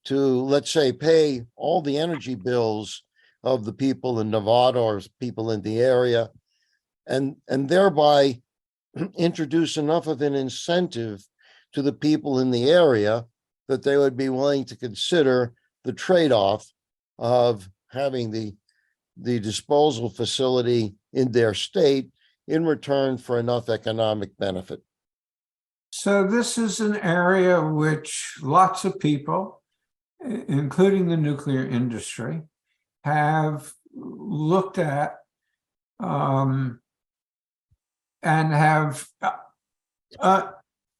to, let's say, pay all the energy bills of the people in Nevada or people in the area, and thereby introduce enough of an incentive to the people in the area that they would be willing to consider the trade-off of having the disposal facility in their state in return for enough economic benefit. So this is an area which lots of people, including the nuclear industry, have looked at and have,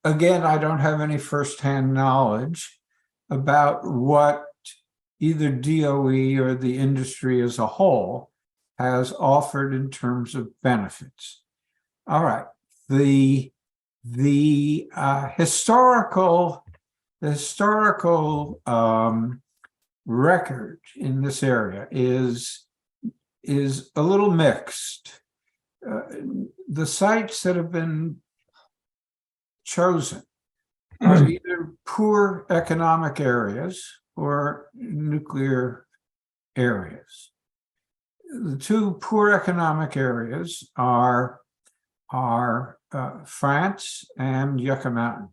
again, I don't have any firsthand knowledge about what either DOE or the industry as a whole has offered in terms of benefits. All right, the historical record in this area is a little mixed. The sites that have been chosen are either poor economic areas or nuclear areas. The two poor economic areas are France and Yucca Mountain.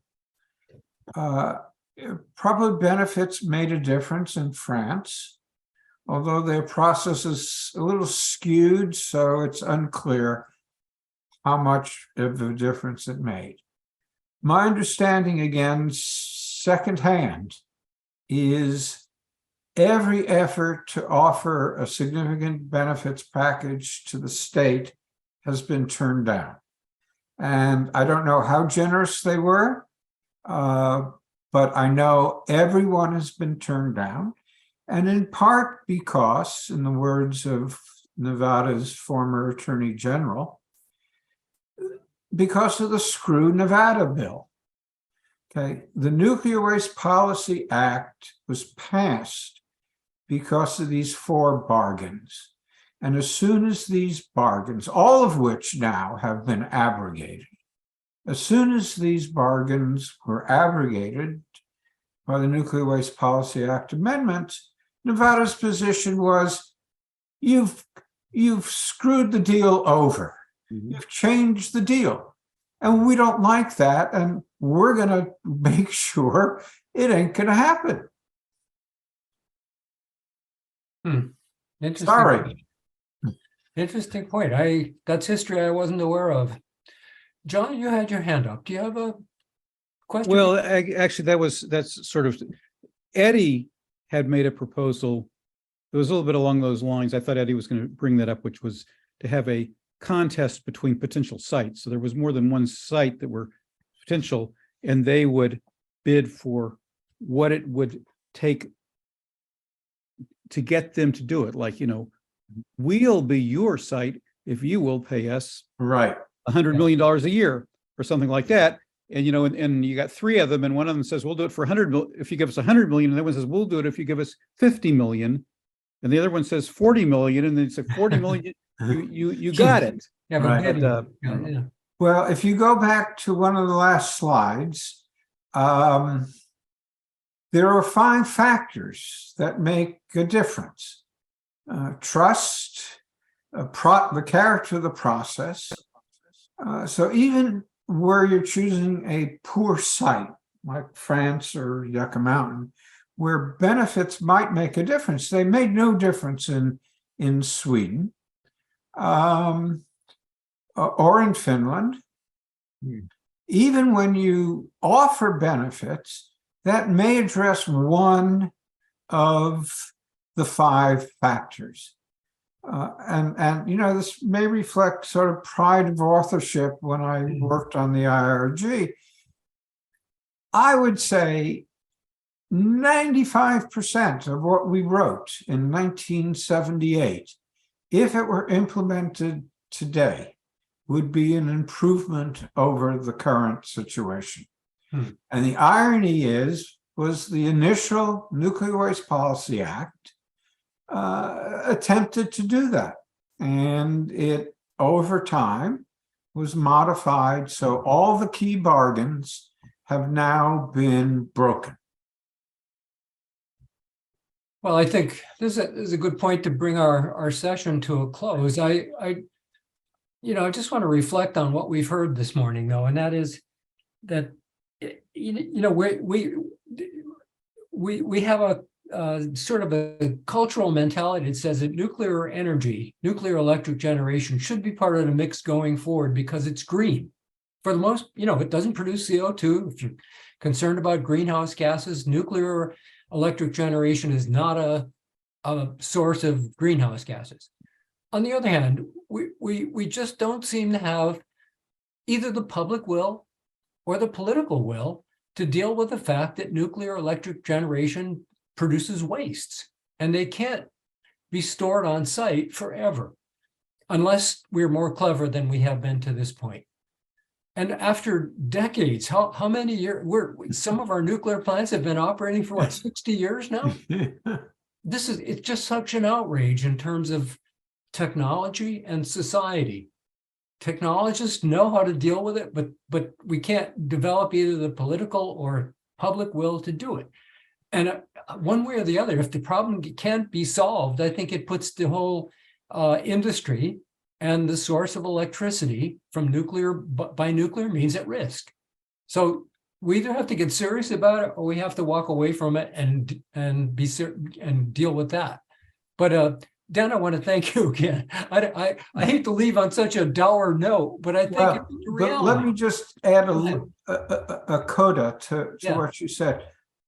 Probably benefits made a difference in France, although their process is a little skewed, so it's unclear how much of a difference it made. My understanding, again, secondhand, is every effort to offer a significant benefits package to the state has been turned down. And I don't know how generous they were, but I know everyone has been turned down. And in part because, in the words of Nevada's former Attorney General, because of the Screw Nevada bill. Okay, the Nuclear Waste Policy Act was passed because of these 4 bargains. And as soon as these bargains, all of which now have been abrogated, as soon as these bargains were abrogated by the Nuclear Waste Policy Act amendments, Nevada's position was, you've screwed the deal over. You've changed the deal. And we don't like that. And we're going to make sure it ain't going to happen. Interesting. Sorry. Interesting point. That's history I wasn't aware of. John, you had your hand up. Do you have a question? Well, actually, that's sort of, Eddie had made a proposal. It was a little bit along those lines. I thought Eddie was going to bring that up, which was to have a contest between potential sites. So there was more than one site that were potential, and they would bid for what it would take to get them to do it. Like, we'll be your site if you will pay us Right. $100 million a year or something like that. And, and you got three of them, and one of them says, we'll do it for 100 million if you give us 100 million. And the other one says, we'll do it if you give us 50 million. And the other one says 40 million. And then it's like 40 million, you got it. Yeah, Right. but yeah. Well, if you go back to one of the last slides, there are 5 factors that make a difference. Trust, the character of the process. So even where you're choosing a poor site, like France or Yucca Mountain, where benefits might make a difference, they made no difference in Sweden or in Finland. Even when you offer benefits, that may address one of the 5 factors. And this may reflect sort of pride of authorship when I worked on the IRG. I would say 95% of what we wrote in 1978, if it were implemented today, would be an improvement over the current situation. And the irony was the initial Nuclear Waste Policy Act attempted to do that. And it, over time, was modified. So all the key bargains have now been broken. Well, I think this is a good point to bring our session to a close. I just want to reflect on what we've heard this morning, though, and that is that we have a sort of a cultural mentality that says that nuclear energy, nuclear electric generation should be part of the mix going forward because it's green. For the most, it doesn't produce CO2. If you're concerned about greenhouse gases, nuclear electric generation is not a source of greenhouse gases. On the other hand, we just don't seem to have either the public will or the political will to deal with the fact that nuclear electric generation produces wastes, and they can't be stored on site forever unless we're more clever than we have been to this point. And after decades, how many years, some of our nuclear plants have been operating for what, 60 years now? It's just such an outrage in terms of technology and society. Technologists know how to deal with it, but we can't develop either the political or public will to do it. And one way or the other, if the problem can't be solved, I think it puts the whole industry and the source of electricity from nuclear by nuclear means at risk. So we either have to get serious about it or we have to walk away from it and be certain and deal with that. But Dan, I want to thank you again. I hate to leave on such a dour note, but I think it's the reality. Let me just add a coda to what you said.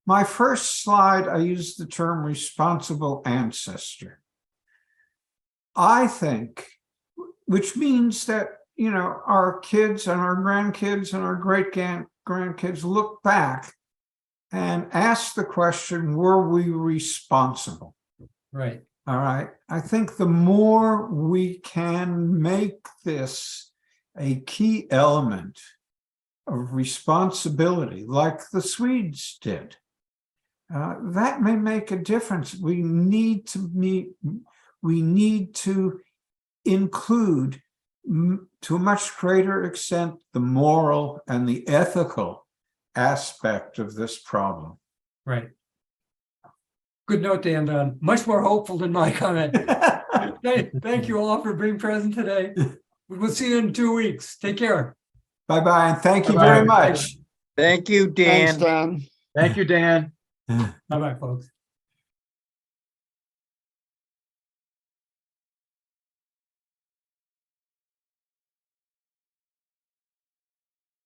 My first slide, I used the term responsible ancestor. I think, which means that, our kids and our grandkids and our great-grandkids look back and ask the question, were we responsible? Right. All right. I think the more we can make this a key element of responsibility, like the Swedes did, that may make a difference. We need to include, to a much greater extent, the moral and the ethical aspect of this problem. Right. Good note to end on. Much more hopeful than my comment. Thank you all for being present today. We will see you in 2 weeks. Take care. Bye-bye, and thank you very much. Thank you, Dan. Thanks, Dan. Thank you, Dan. Bye-bye, folks.